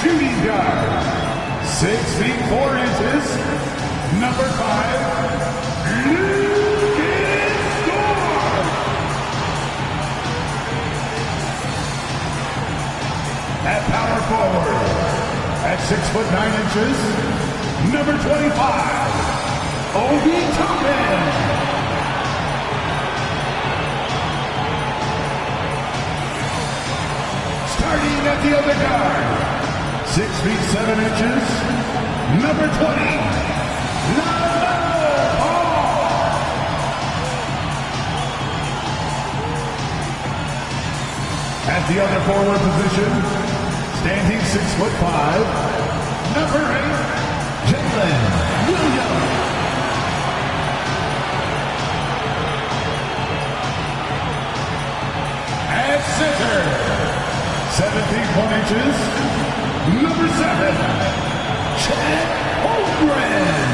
Shooting guard, 6 feet 4 inches, number 5, Lucas Dort. At power forward, at 6 foot 9 inches, number 25, Obi Toppin. Starting at the other guard, 6 feet 7 inches, number 20, LaMelo Ball. At the other forward position, standing 6 foot 5, number 8, Jalen Williams. At center, 7 feet 1 inches, number 7, Chet Holmgren.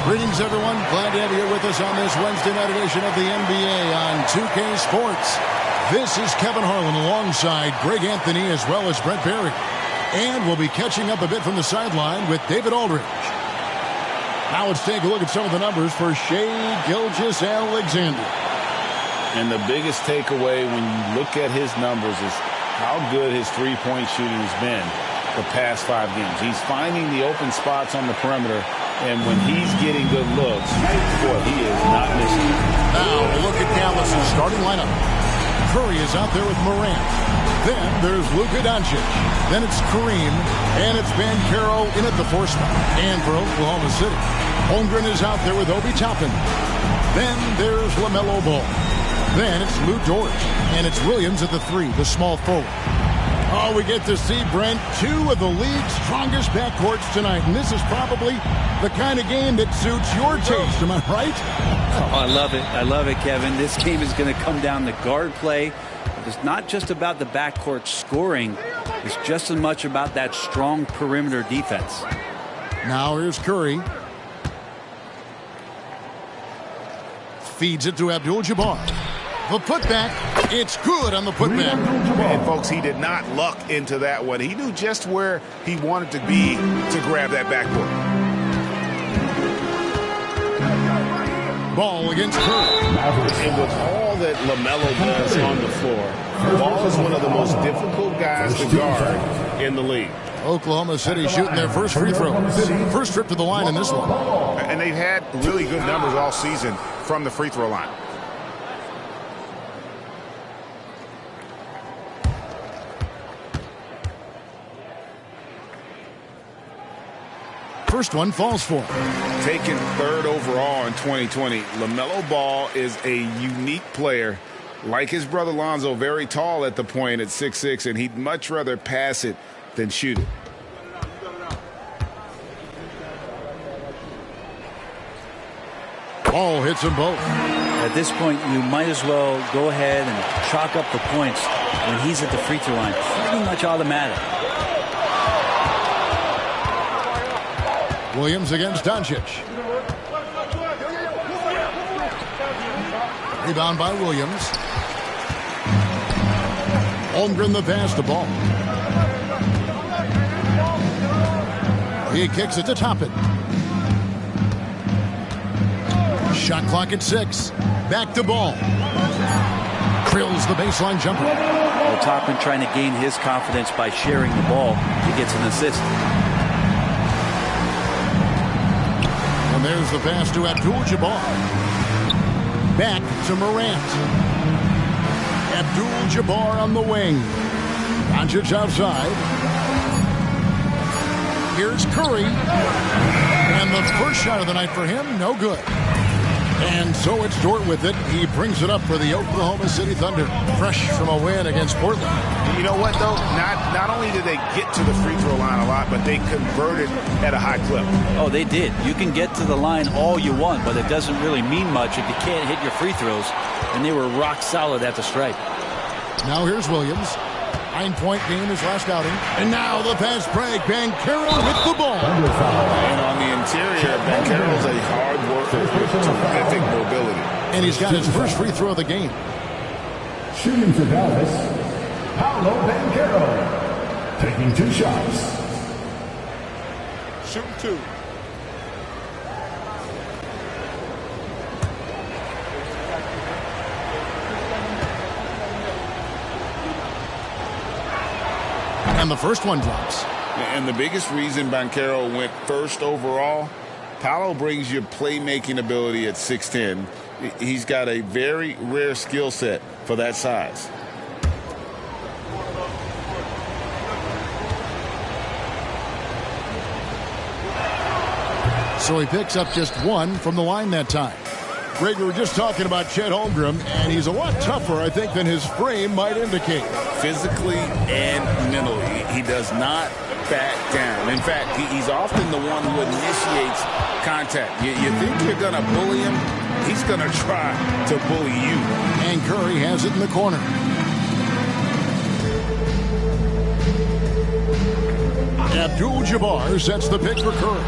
Greetings, everyone. Glad to have you here with us on this Wednesday night edition of the NBA on 2K Sports. This is Kevin Harlan alongside Greg Anthony as well as Brent Barry. And we'll be catching up a bit from the sideline with David Aldridge. Now let's take a look at some of the numbers for Shai Gilgeous-Alexander. And the biggest takeaway when you look at his numbers is how good his three-point shooting has been the past 5 games. He's finding the open spots on the perimeter, and when he's getting good looks, boy, he is not missing. Now a look at Dallas' starting lineup. Curry is out there with Morant. Then there's Luka Doncic. Then it's Kareem. And it's Banchero in at the 4 spot. And for Oklahoma City, Holmgren is out there with Obi Toppin. Then there's LaMelo Ball. Then it's Lou Dort. And it's Williams at the 3, the small forward. Oh, we get to see, Brent, 2 of the league's strongest backcourts tonight. And this is probably the kind of game that suits your taste. Am I right? Oh, I love it. I love it, Kevin. This game is going to come down to guard play. It's not just about the backcourt scoring. It's just as much about that strong perimeter defense. Now here's Curry. Feeds it to Abdul-Jabbar. The putback. It's good on the putback. And, folks, he did not luck into that one. He knew just where he wanted to be to grab that backboard. Ball against Curry. And with all that LaMelo does on the floor, Ball is one of the most difficult guys to guard in the league. Oklahoma City shooting their first free throw. First trip to the line in this one. And they've had really good numbers all season from the free throw line. First one falls for. Taken 3rd overall in 2020, LaMelo Ball is a unique player. Like his brother Lonzo, very tall at the point at 6'6", and he'd much rather pass it than shoot it. Ball hits them both. At this point, you might as well go ahead and chalk up the points when he's at the free throw line. Pretty much automatic. Williams against Doncic. Rebound by Williams. Holmgren the pass to Ball. He kicks it to Toppin. Shot clock at 6. Back to Ball. Drills the baseline jumper. Well, Toppin trying to gain his confidence by sharing the ball. He gets an assist. And there's the pass to Abdul-Jabbar. Back to Morant. Abdul-Jabbar on the wing. Doncic outside. Here's Curry. And the first shot of the night for him, no good. And so it's Dort with it. He brings it up for the Oklahoma City Thunder. Fresh from a win against Portland. You know what, though? Not only did they get to the free throw line a lot, but they converted at a high clip. Oh, they did. You can get to the line all you want, but it doesn't really mean much if you can't hit your free throws. And they were rock solid at the stripe. Now here's Williams. 9-point game his last outing. And now the fast break. Banchero with the ball. And on the interior, Banchero's a hard worker with terrific mobility. And he's got his first free throw of the game. Shooting for Dallas, Paolo Banchero. Taking 2 shots. Shooting 2. And the first one drops. And the biggest reason Banchero went first overall, Paolo brings you playmaking ability at 6'10". He's got a very rare skill set for that size. So he picks up just 1 from the line that time. Greg, we were just talking about Chet Holmgren, and he's a lot tougher, I think, than his frame might indicate. Physically and mentally, he does not back down. In fact, he's often the one who initiates contact. You think you're going to bully him, he's going to try to bully you. And Curry has it in the corner. Abdul-Jabbar sets the pick for Curry.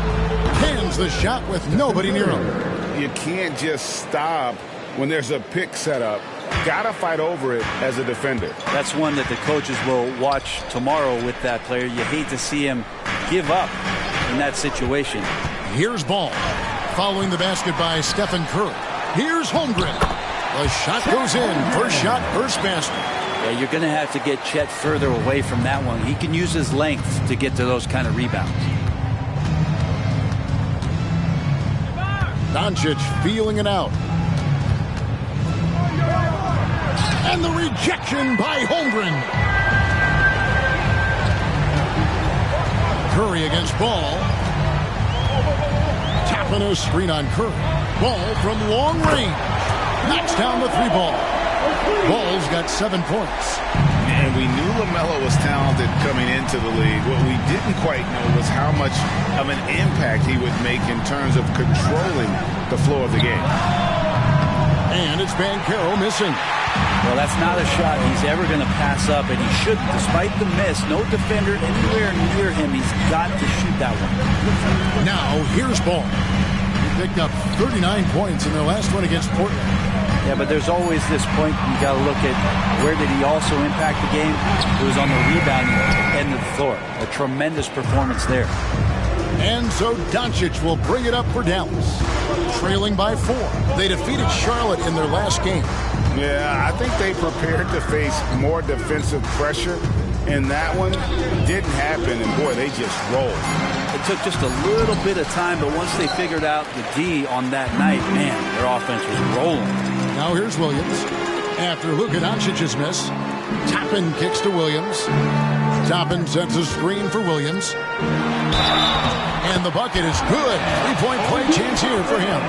Hands the shot with nobody near him. You can't just stop when there's a pick set up. Gotta fight over it as a defender. That's one that the coaches will watch tomorrow with that player. You hate to see him give up in that situation. Here's Ball. Following the basket by Stephen Curry. Here's Holmgren. The shot goes in. First shot, first basket. Yeah, you're going to have to get Chet further away from that one. He can use his length to get to those kind of rebounds. Doncic feeling it out. And the rejection by Holmgren. Curry against Ball. Tapping a screen on Curry. Ball from long range. Knocks down the 3-ball. Ball's got 7 points. And we knew LaMelo was talented coming into the league. What we didn't quite know was how much of an impact he would make in terms of controlling the flow of the game. And it's Banchero missing. Well, that's not a shot he's ever going to pass up, and he shouldn't. Despite the miss, no defender anywhere near him. He's got to shoot that one. Now, here's Ball. He picked up 39 points in their last one against Portland. Yeah, but there's always this point you got to look at where did he also impact the game. It was on the rebounding end of the floor. A tremendous performance there. And so Doncic will bring it up for Dallas. Trailing by 4. They defeated Charlotte in their last game. Yeah, I think they prepared to face more defensive pressure, and that one didn't happen, and boy, they just rolled. It took just a little bit of time, but once they figured out the D on that night, man, their offense was rolling. Now here's Williams. After Luka Doncic's miss, Toppin kicks to Williams. Toppin sets a screen for Williams. And the bucket is good. 3-point play chance here for him.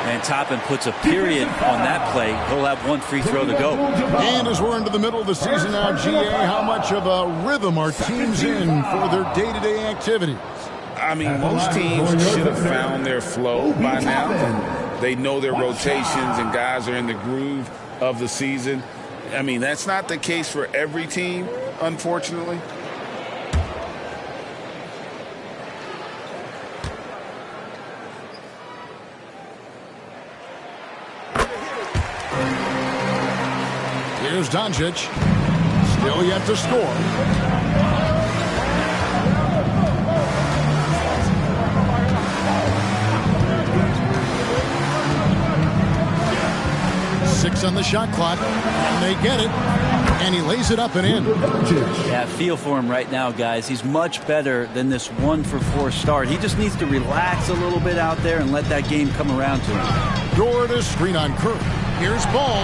And Toppin puts a period on that play. He'll have 1 free throw to go. And as we're into the middle of the season now, GA, how much of a rhythm are teams in for their day-to-day activities? I mean, most teams should have found their flow by now. And they know their rotations and guys are in the groove of the season. I mean, that's not the case for every team, unfortunately. Here's Doncic. Still yet to score. Six on the shot clock, and they get it, and he lays it up and in. Yeah, feel for him right now, guys. He's much better than this 1-for-4 start. He just needs to relax a little bit out there and let that game come around to him. Door to screen on Curry. Here's Ball.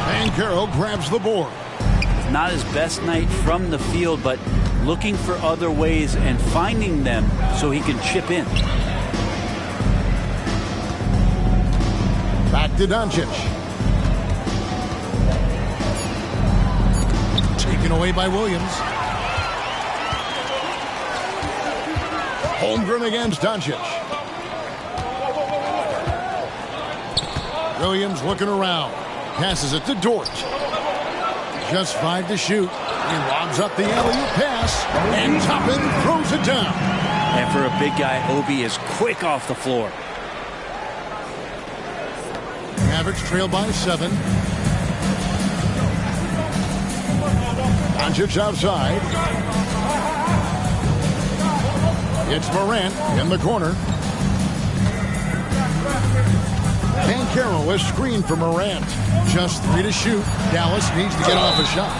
Banchero grabs the board. Not his best night from the field, but looking for other ways and finding them so he can chip in. Back to Doncic. Taken away by Williams. Holmgren against Doncic. Williams looking around. Passes it to Dort. Just 5 to shoot. He lobs up the alley-oop pass. And Toppin throws it down. And for a big guy, Obi is quick off the floor. Mavericks trail by 7. Doncic outside. It's Morant in the corner. Banchero is screened for Morant. Just 3 to shoot. Dallas needs to get off a shot.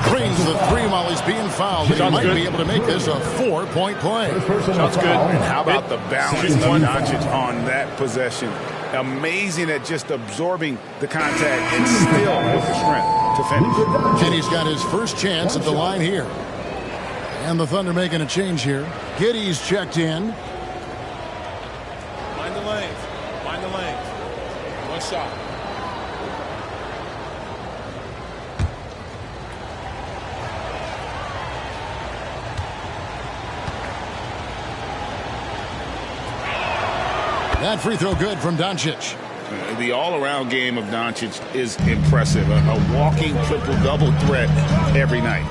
Brings the 3 while he's being fouled. He might be able to make this a 4-point play. That's good. And how about the balance of Doncic on that possession? Amazing at just absorbing the contact and still with the strength to finish. Kenny's got his first chance at the line here. And the Thunder making a change here. Giddey's checked in. Find the lanes. Find the lanes. One shot. That free throw good from Doncic. The all-around game of Doncic is impressive. A walking triple-double threat every night.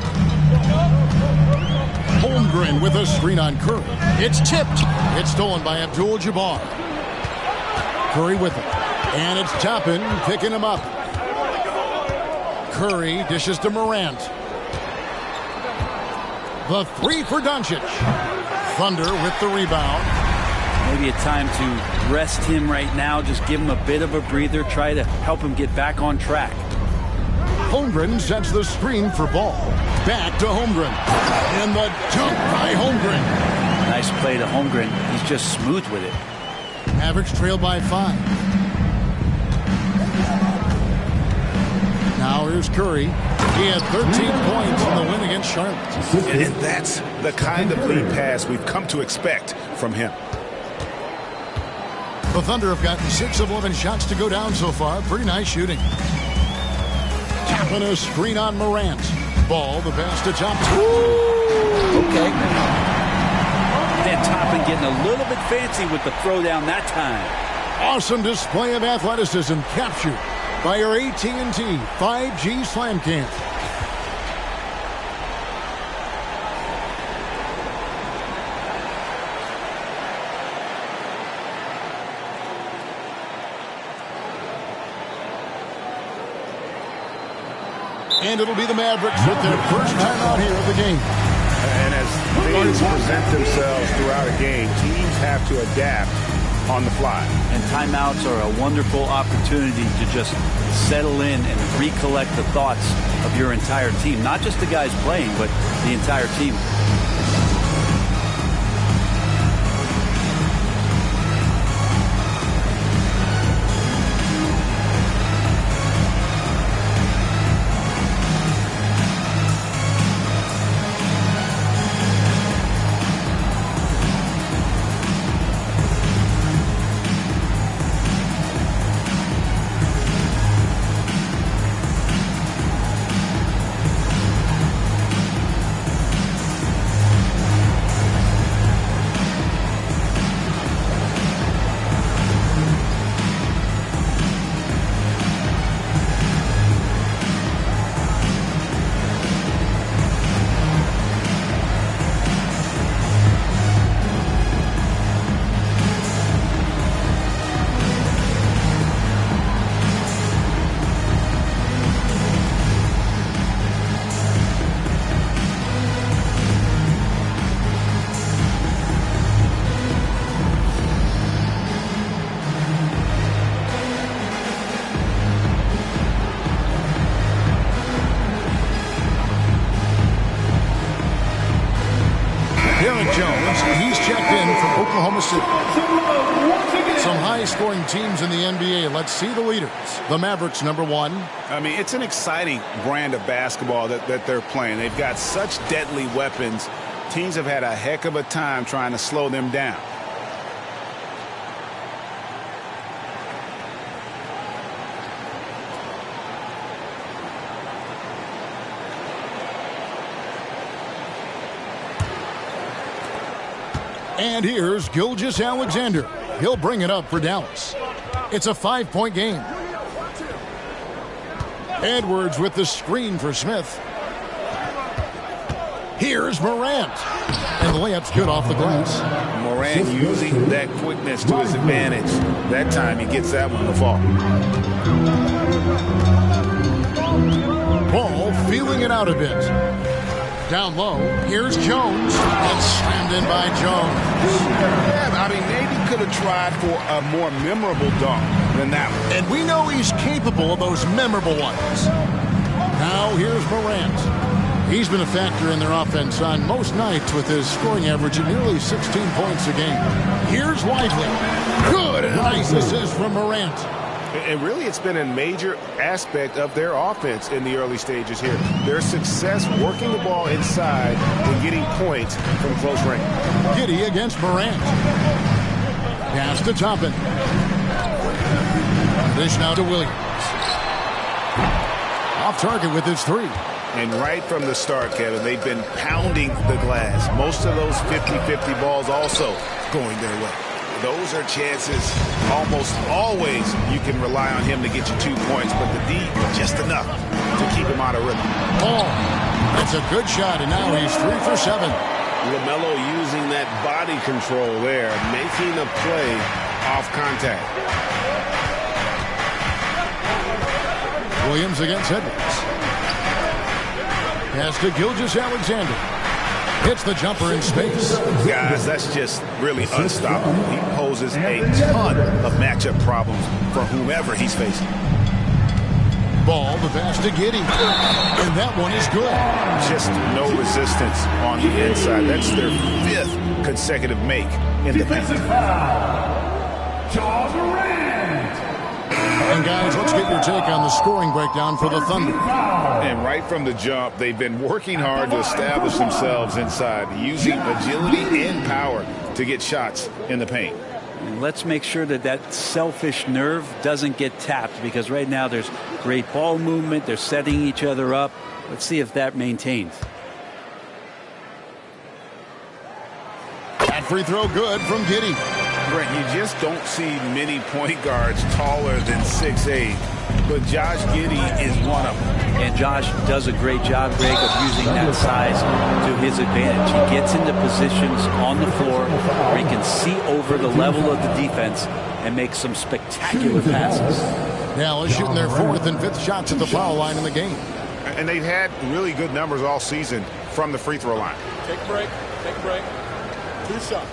Holmgren with a screen on Curry. It's tipped. It's stolen by Abdul-Jabbar. Curry with it. And it's Toppin picking him up. Curry dishes to Morant. The 3 for Doncic. Thunder with the rebound. Maybe a time to rest him right now. Just give him a bit of a breather. Try to help him get back on track. Holmgren sets the screen for Ball. Back to Holmgren. And the dunk by Holmgren. Nice play to Holmgren. He's just smooth with it. Mavericks trail by 5. Now here's Curry. He had 13 points in the win against Charlotte. And that's the kind of lead pass we've come to expect from him. The Thunder have gotten 6 of 11 shots to go down so far. Pretty nice shooting. Tapping a screen on Morant. Ball, the pass to Thompson. Okay. Then Toppin getting a little bit fancy with the throwdown that time. Awesome display of athleticism captured by our AT&T 5G Slam Cam. And it'll be the Mavericks with their first time out here of the game. And as things present themselves throughout a game, teams have to adapt on the fly. And timeouts are a wonderful opportunity to just settle in and recollect the thoughts of your entire team. Not just the guys playing, but the entire team. He's checked in from Oklahoma City. Some high-scoring teams in the NBA. Let's see the leaders. The Mavericks, number 1. I mean, it's an exciting brand of basketball that they're playing. They've got such deadly weapons. Teams have had a heck of a time trying to slow them down. And here's Gilgeous-Alexander. He'll bring it up for Dallas. It's a 5-point game. Edwards with the screen for Smith. Here's Morant. And the layup's good off the glass. Morant using that quickness to his advantage. That time he gets that one to fall. Ball feeling it out a bit. Down low, here's Jones. It's slammed in by Jones. Yeah, I mean, maybe could have tried for a more memorable dunk than that one. And we know he's capable of those memorable ones. Now here's Morant. He's been a factor in their offense on most nights with his scoring average of nearly 16 points a game. Here's Lively. Good, nice assist from Morant. And really, it's been a major aspect of their offense in the early stages here. Their success working the ball inside and getting points from close range. Giddey against Morant. Pass to Toppin. Dish now to Williams. Off target with his three. And right from the start, Kevin, they've been pounding the glass. Most of those 50-50 balls also going their way. Those are chances almost always you can rely on him to get you 2 points, but the D, just enough to keep him out of rhythm. Oh, that's a good shot, and now he's 3 for 7. LaMelo using that body control there, making a play off contact. Williams against Edwards. Pass to Gilgeous-Alexander. Hits the jumper in space. Guys, that's just really unstoppable. He poses a ton of matchup problems for whomever he's facing. Ball, the pass to Giddey. And that one is good. Just no resistance on the inside. That's their 5th consecutive make in the paint. And guys, let's get your take on the scoring breakdown for the Thunder. And right from the jump, they've been working hard to establish themselves inside, using agility and power to get shots in the paint. And let's make sure that that selfish nerve doesn't get tapped, because right now there's great ball movement. They're setting each other up. Let's see if that maintains. That free throw good from Giddey. Brent, you just don't see many point guards taller than 6'8", but Josh Giddey is one of them. And Josh does a great job, Greg, of using that size to his advantage. He gets into positions on the floor where he can see over the level of the defense and make some spectacular passes. Dallas shooting their 4th and 5th shots at the foul line in the game. And they've had really good numbers all season from the free throw line. Take a break. Take a break. 2 shots.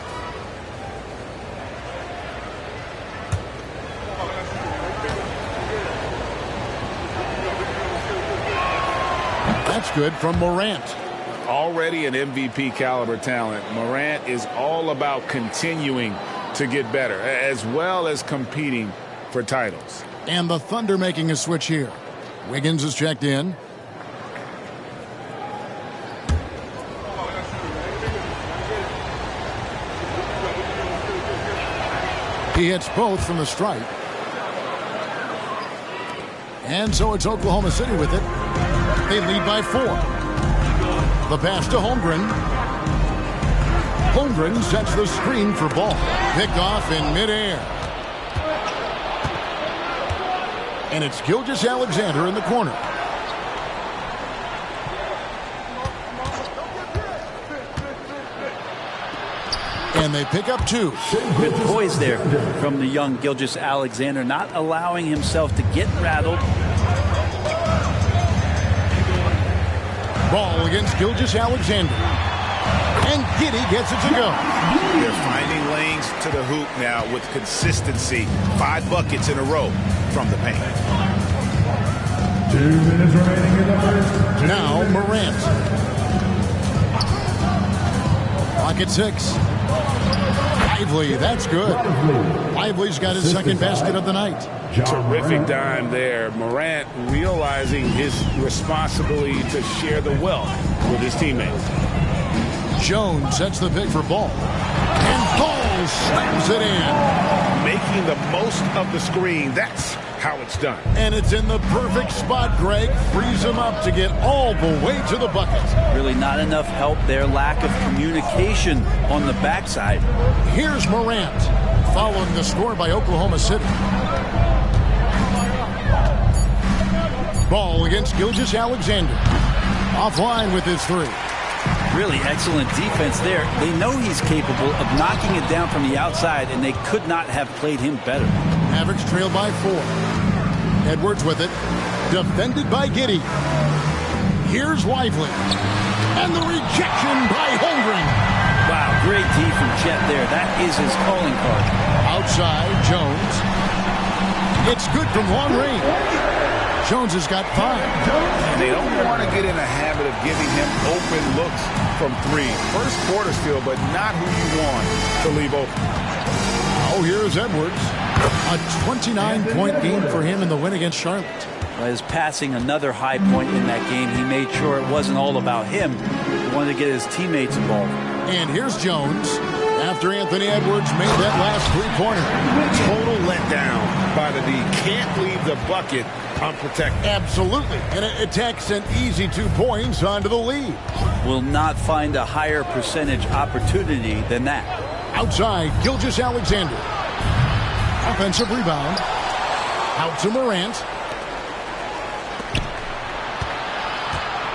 That's good from Morant. Already an MVP caliber talent, Morant is all about continuing to get better, as well as competing for titles. And the Thunder making a switch here. Wiggins is checked in. He hits both from the stripe. And so it's Oklahoma City with it. They lead by 4. The pass to Holmgren. Holmgren sets the screen for Ball. Picked off in midair. And it's Gilgeous-Alexander in the corner. And they pick up 2. Good poise there from the young Gilgeous-Alexander, not allowing himself to get rattled. Ball against Gilgeous-Alexander. And Giddey gets it to go. They're finding lanes to the hoop now with consistency. 5 buckets in a row from the paint. 2 minutes remaining in the first. Now Morant. Clock at 6. Lively, that's good. Lively's got his 2nd basket of the night. Terrific dime there. Morant realizing his responsibility to share the wealth with his teammates. Jones sets the pick for Ball. And Ball slams it in. Making the most of the screen. That's how it's done. And it's in the perfect spot, Greg. Frees him up to get all the way to the bucket. Really not enough help there. Lack of communication on the backside. Here's Morant, following the score by Oklahoma City. Ball against Gilgeous-Alexander. Offline with his 3. Really excellent defense there. They know he's capable of knocking it down from the outside, and they could not have played him better. Mavericks trail by 4. Edwards with it. Defended by Giddey. Here's Lively. And the rejection by Holmgren. Wow, great D from Chet there. That is his calling card. Outside, Jones. It's good from long range. Jones has got 5. And they don't want to get in a habit of giving him open looks from 3. First quarter still, but not who you want to leave open. Oh, here's Edwards. A 29-point game for him in the win against Charlotte. His passing, another high point in that game. He made sure it wasn't all about him. He wanted to get his teammates involved. And here's Jones after Anthony Edwards made that last three-pointer. Total letdown by the D. Can't leave the bucket unprotected. Absolutely. And it takes an easy 2 points onto the lead. Will not find a higher percentage opportunity than that. Outside, Gilgeous-Alexander. Offensive rebound. Out to Morant.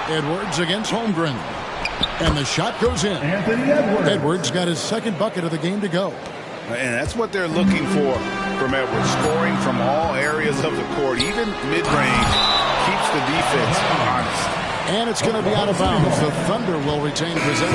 Edwards against Holmgren. And the shot goes in. Anthony Edwards. Edwards got his second bucket of the game to go. And that's what they're looking for from Edwards. Scoring from all areas of the court, even mid-range, keeps the defense honest. And it's going to be out of bounds. The Thunder will retain possession.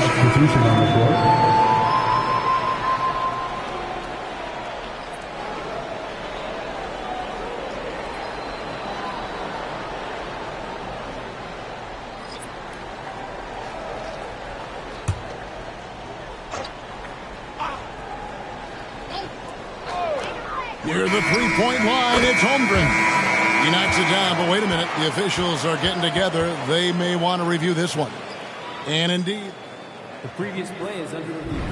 Near the three-point line, it's Holmgren. He knocks it down, but wait a minute. The officials are getting together. They may want to review this one. And indeed, the previous play is under review.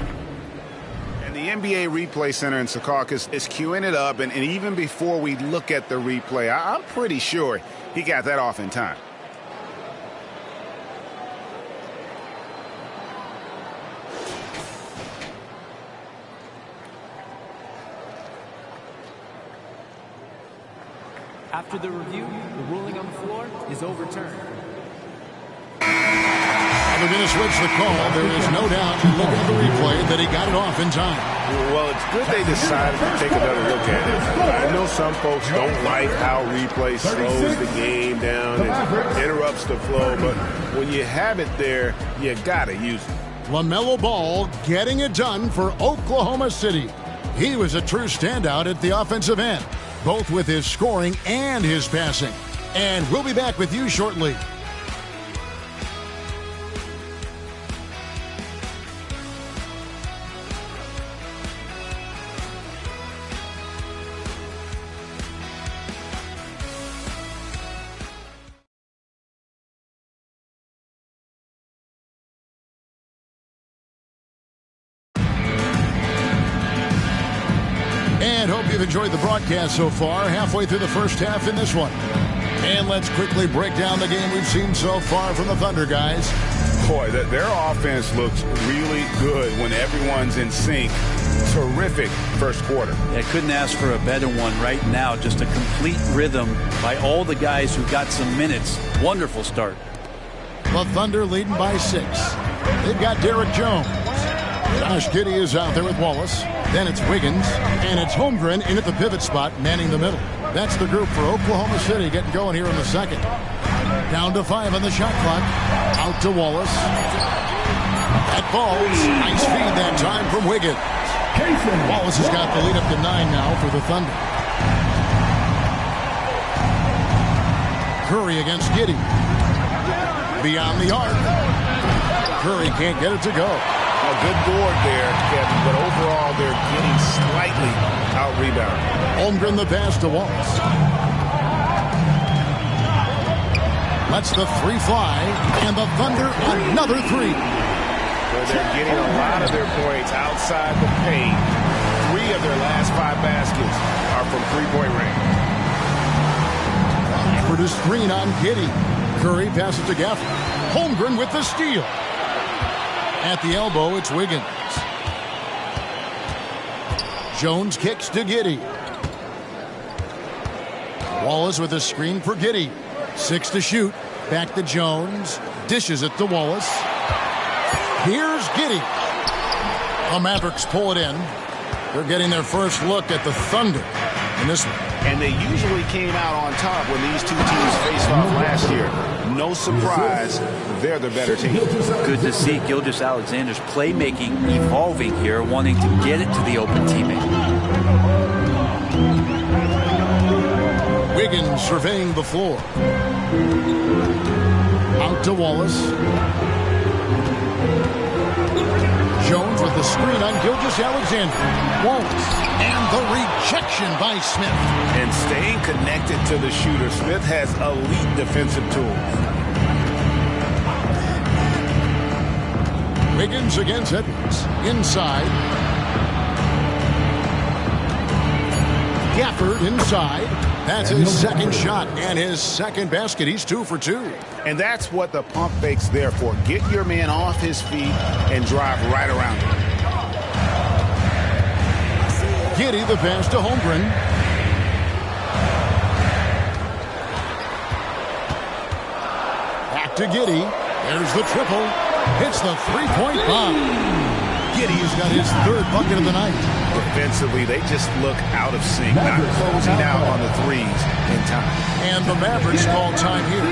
And the NBA Replay Center in Secaucus is queuing it up. And even before we look at the replay, I'm pretty sure he got that off in time. After the review, the ruling on the floor is overturned. They're going to switch the call. There is no doubt, looking at the replay, that he got it off in time. Well, it's good they decided to take another look at it. I know some folks don't like how replay slows the game down and interrupts the flow, but when you have it there, you got to use it. LaMelo Ball getting it done for Oklahoma City. He was a true standout at the offensive end, both with his scoring and his passing. And we'll be back with you shortly. And hope you've enjoyed the broadcast so far. Halfway through the first half in this one. And let's quickly break down the game we've seen so far from the Thunder, guys. Boy, their offense looks really good when everyone's in sync. Terrific first quarter. I couldn't ask for a better one right now. Just a complete rhythm by all the guys who got some minutes. Wonderful start. The Thunder leading by 6. They've got Derek Jones. Josh Giddey is out there with Wallace. Then it's Wiggins. And it's Holmgren in at the pivot spot, manning the middle. That's the group for Oklahoma City getting going here in the second. Down to 5 on the shot clock. Out to Wallace. That falls. Nice feed that time from Wiggins. Wallace has got the lead up to 9 now for the Thunder. Curry against Giddey. Beyond the arc. Curry can't get it to go. A good board there, Kevin, but overall they're getting slightly out-rebounded. Holmgren the pass to Wallace. Lets the 3 fly, and the Thunder another 3. Well, they're getting a lot of their points outside the paint. 3 of their last 5 baskets are from three-point range. For the screen on Giddey. Curry passes to Gafford. Holmgren with the steal. At the elbow, it's Wiggins. Jones kicks to Giddey. Wallace with a screen for Giddey. 6 to shoot. Back to Jones. Dishes it to Wallace. Here's Giddey. The Mavericks pull it in. They're getting their first look at the Thunder in this one. and they usually came out on top when these two teams faced off last year. No surprise, they're the better team. Good to see Gilgeous-Alexander's playmaking evolving here, wanting to get it to the open teammate. Wiggins surveying the floor. Out to Wallace. Jones with the screen on Gilgeous-Alexander. Wallace. And the rejection by Smith. And staying connected to the shooter, Smith has elite defensive tools. Wiggins against Edwards. Inside. Gafford inside. That's his second shot and his second basket. He's 2 for 2. And that's what the pump fake's there for. Get your man off his feet and drive right around him. Giddey the pass to Holmgren. Back to Giddey. There's the triple. Hits the three-point bomb. Giddey's got his 3rd bucket of the night. Defensively, they just look out of sync, not closing out on the threes in time. And the Mavericks call time here.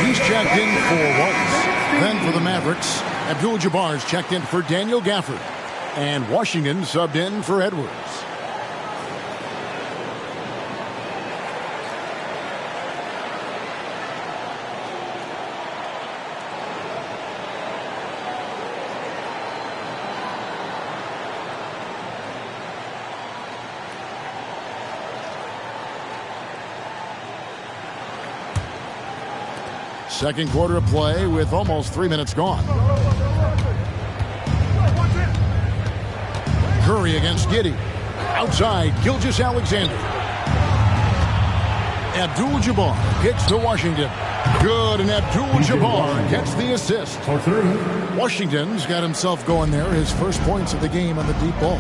He's checked in for Wallace. Then for the Mavericks, Abdul-Jabbar's checked in for Daniel Gafford. And Washington subbed in for Edwards. Second quarter of play with almost 3 minutes gone. Curry against Giddey. Outside, Gilgeous-Alexander. Abdul-Jabbar kicks to Washington. Good, and Abdul-Jabbar gets the assist. Washington's got himself going there. His first points of the game on the deep ball.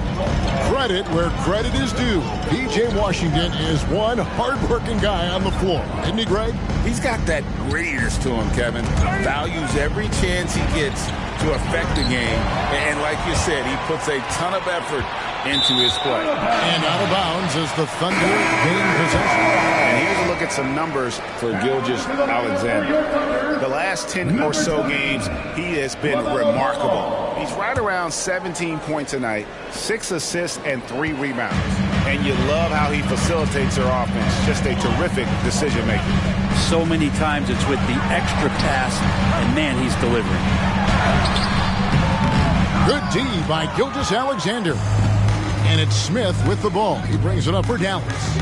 Credit where credit is due. P.J. Washington is one hard-working guy on the floor. Isn't he, Greg? He's got that grittiness to him, Kevin. Values every chance he gets to affect the game. And like you said, he puts a ton of effort into his play. And out of bounds as the Thunder gain possession. And here's a look at some numbers for Gilgeous-Alexander. The last 10 or so games, he has been remarkable. He's right around 17 points a night, 6 assists, and 3 rebounds. And you love how he facilitates their offense. Just a terrific decision maker. So many times it's with the extra pass, and man, he's delivering. Good D by Gilgeous-Alexander. And it's Smith with the ball. He brings it up for Dallas.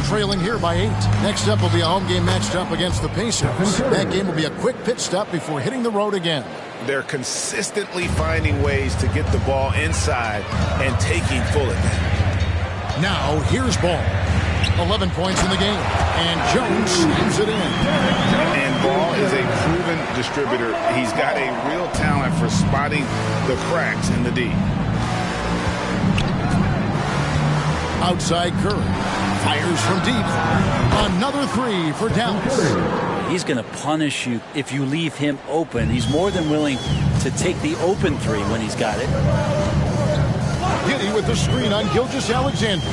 Trailing here by 8. Next up will be a home game matched up against the Pacers. That game will be a quick pit stop before hitting the road again. They're consistently finding ways to get the ball inside and taking full advantage. Now, here's Ball. 11 points in the game. And Jones slams it in. And Ball is a proven distributor. He's got a real talent for spotting the cracks in the D. Outside Curry. Fires from deep. Another three for Dallas. He's going to punish you if you leave him open. He's more than willing to take the open three when he's got it. Giddey with the screen on Gilgeous-Alexander.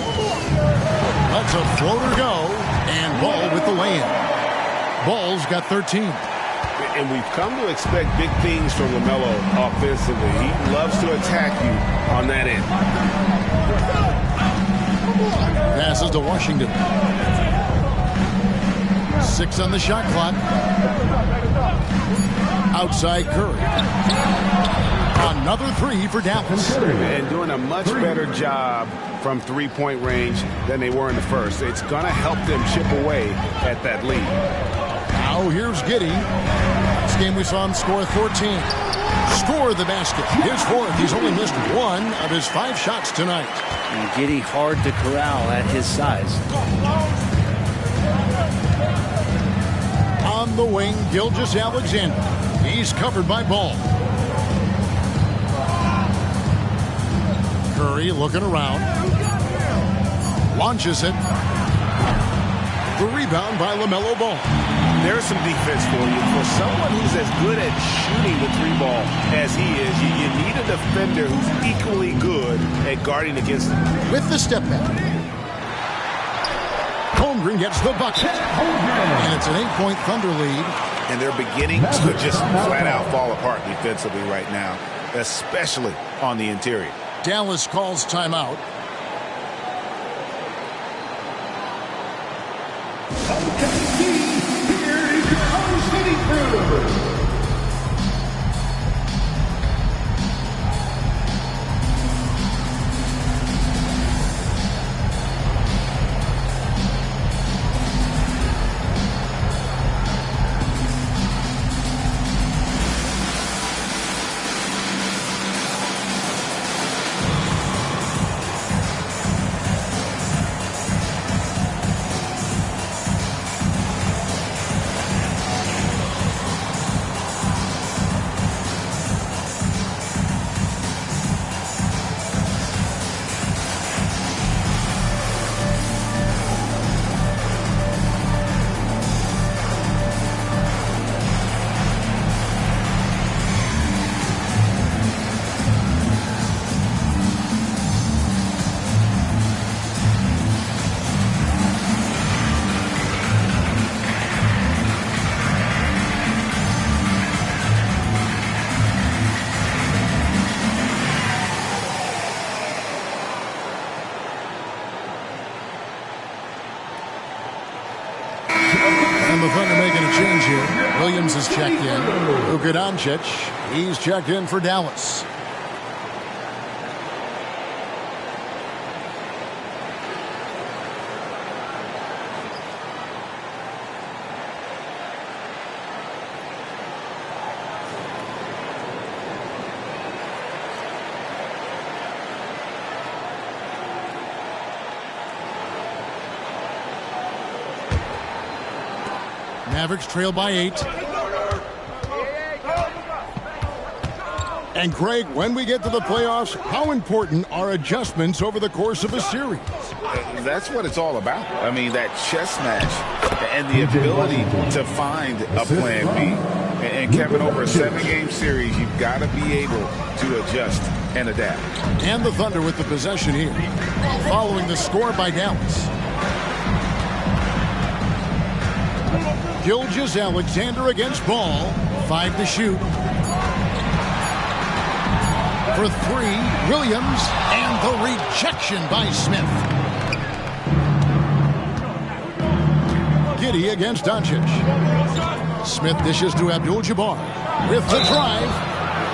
Lets a floater go. And Ball with the lay-in. Ball's got 13. And we've come to expect big things from LaMelo offensively. He loves to attack you on that end. Passes to Washington. 6 on the shot clock. Outside Curry. Another three for Dallas. And doing a much better job from three-point range than they were in the first. It's going to help them chip away at that lead. Now here's Giddey. This game we saw him score 14. Score the basket. His fourth. He's only missed 1 of his 5 shots tonight. And Giddey hard to corral at his size. On the wing, Gilgeous-Alexander. He's covered by Ball. Curry looking around. Launches it. The rebound by LaMelo Ball. There's some defense for you. For someone who's as good at shooting the three ball as he is, you need a defender who's equally good at guarding against him. With the step back. Holmgren gets the bucket. And it's an 8-point Thunder lead. And they're beginning to just flat out fall apart defensively right now, especially on the interior. Dallas calls timeout. Here is your host, Eddie Cruz. And the Thunder making a change here. Williams has checked in. Luka Doncic, he's checked in for Dallas. Mavericks trail by 8. And Greg, when we get to the playoffs, how important are adjustments over the course of a series? That's what it's all about. I mean, that chess match and the ability to find a plan B. And Kevin, over a 7-game series, you've got to be able to adjust and adapt. And the Thunder with the possession here, following the score by Dallas. Gilgeous-Alexander against Ball. 5 to shoot. For 3, Williams, and the rejection by Smith. Giddey against Doncic. Smith dishes to Abdul-Jabbar with the drive.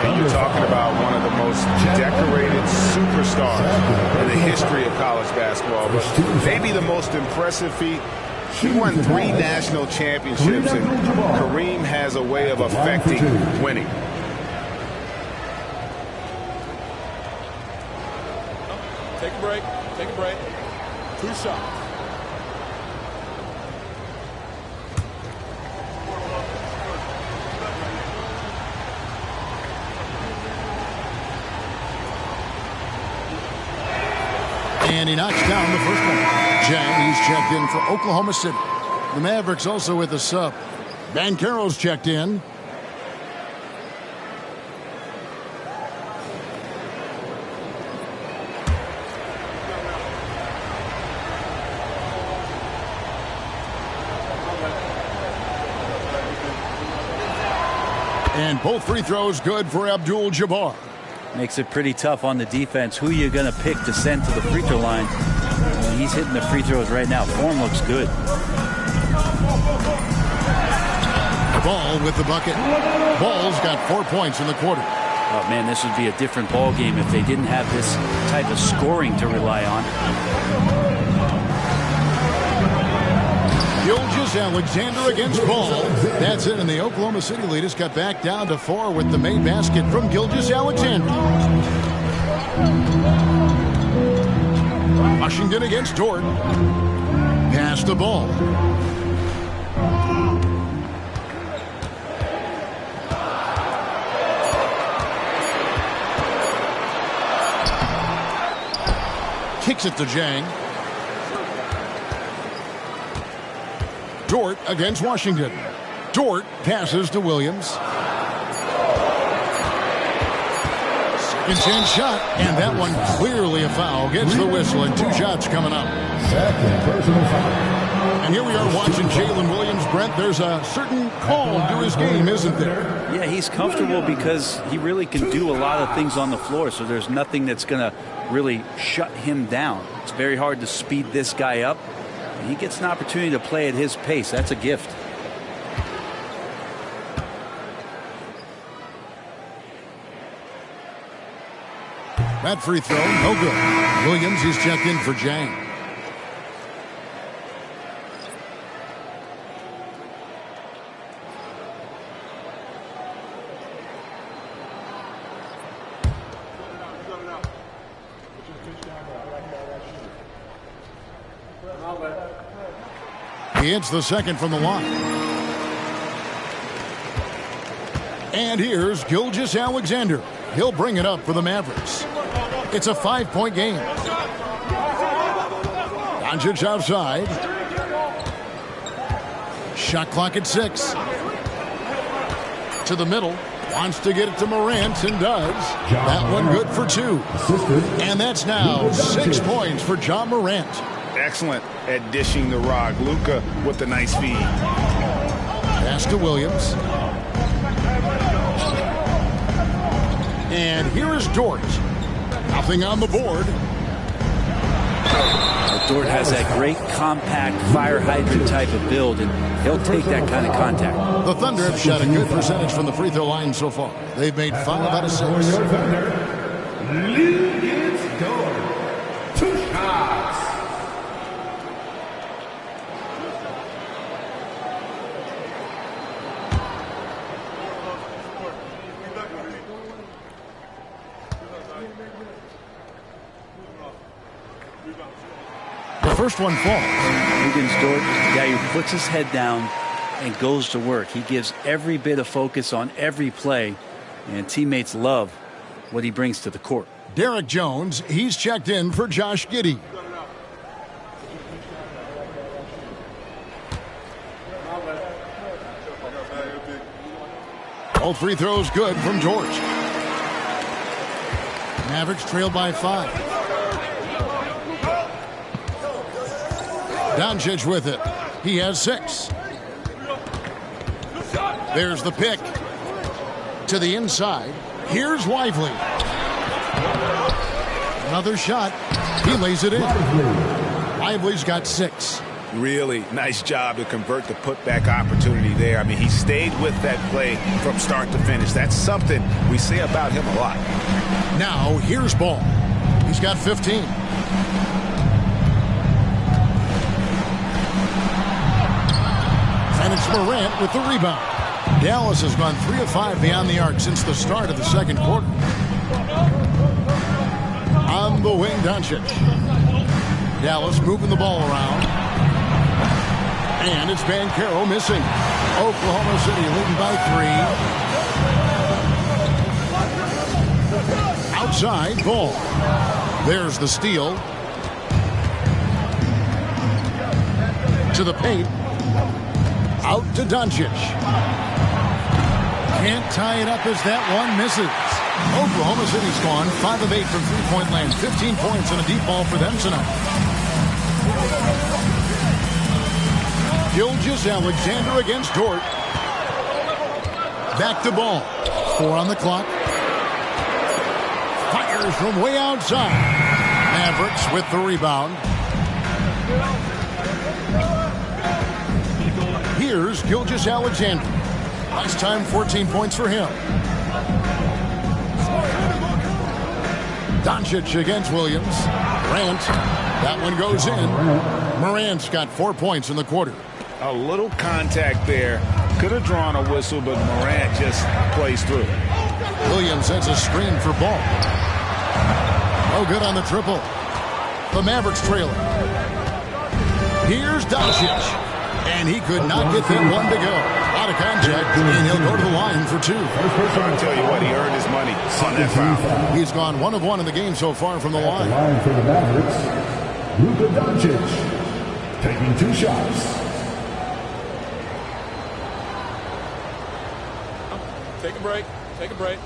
And you're talking about one of the most decorated superstars in the history of college basketball. But maybe the most impressive feat. He won 3 national championships, and Kareem has a way of affecting winning. Take a break. Take a break. 2 shots. And he knocks down the first one. Jang, he's checked in for Oklahoma City. The Mavericks also with a sub. Banchero's checked in. And both free throws good for Abdul-Jabbar. Makes it pretty tough on the defense. Who are you going to pick to send to the free throw line? Well, he's hitting the free throws right now. Form looks good. Ball with the bucket. Ball's got 4 points in the quarter. Oh, man, this would be a different ball game if they didn't have this type of scoring to rely on. Gilgeous-Alexander against Ball. That's it, and the Oklahoma City leaders got back down to 4 with the made basket from Gilgeous-Alexander. Washington against Dort. Pass the ball. Kicks it to Jang. Dort against Washington. Dort passes to Williams. Second chance shot, and that one clearly a foul. Gets the whistle, and 2 shots coming up. Second personal foul. And here we are watching Jalen Williams. Brent, there's a certain calm to his game, isn't there? Yeah, he's comfortable because he really can do a lot of things on the floor, so there's nothing that's going to really shut him down. It's very hard to speed this guy up. He gets an opportunity to play at his pace. That's a gift. That free throw, no good. Williams is checked in for Jang. He hits the second from the line. And here's Gilgeous-Alexander. He'll bring it up for the Mavericks. It's a 5-point game. Doncic outside. Shot clock at 6. To the middle. Wants to get it to Morant and does. That one good for 2. And that's now 6 points for John Morant. Excellent at dishing the rock. Luka with the nice feed. Pass to Williams. And here is Dort. Nothing on the board. Dort has that great compact fire hydrant type of build, and he'll take that kind of contact. The Thunder have shot a good percentage from the free throw line so far. They've made 5 out of 6. Lucas Dort. 2 shots. The first one falls. Luguentz Dort, the guy who puts his head down and goes to work. He gives every bit of focus on every play, and teammates love what he brings to the court. Derek Jones, he's checked in for Josh Giddey. All free throws good from Dort. Mavericks trail by 5. Doncic with it. He has 6. There's the pick. To the inside. Here's Lively. Another shot. He lays it in. Lively's got 6. Really nice job to convert the putback opportunity there. I mean, he stayed with that play from start to finish. That's something we say about him a lot. Now, here's Ball. He's got 15. And it's Morant with the rebound. Dallas has gone 3 of 5 beyond the arc since the start of the second quarter. On the wing, Doncic. Dallas moving the ball around. And it's Banchero missing. Oklahoma City leading by 3. Outside, Ball. There's the steal. into the paint. Out to Doncic. Can't tie it up as that one misses. Oklahoma City's gone 5 of 8 from three-point land. 15 points and a deep ball for them tonight. Gilgeous-Alexander against Dort. Back to ball. 4 on the clock. Fires from way outside. Mavericks with the rebound. Here's Gilgeous-Alexander. Last time 14 points for him. Doncic against Williams. Morant. That one goes in. Morant's got 4 points in the quarter. A little contact there. Could have drawn a whistle, but Morant just plays through. Williams sets a screen for ball. No good on the triple. The Mavericks trailing. Here's Doncic. And he could not get that one to go. Out of contact, and he'll go to the line for 2. I'll tell you what, he earned his money on that foul. He's gone 1 of 1 in the game so far from the line. The line for the Mavericks, Luka Doncic, taking 2 shots. Take a break. Take a break.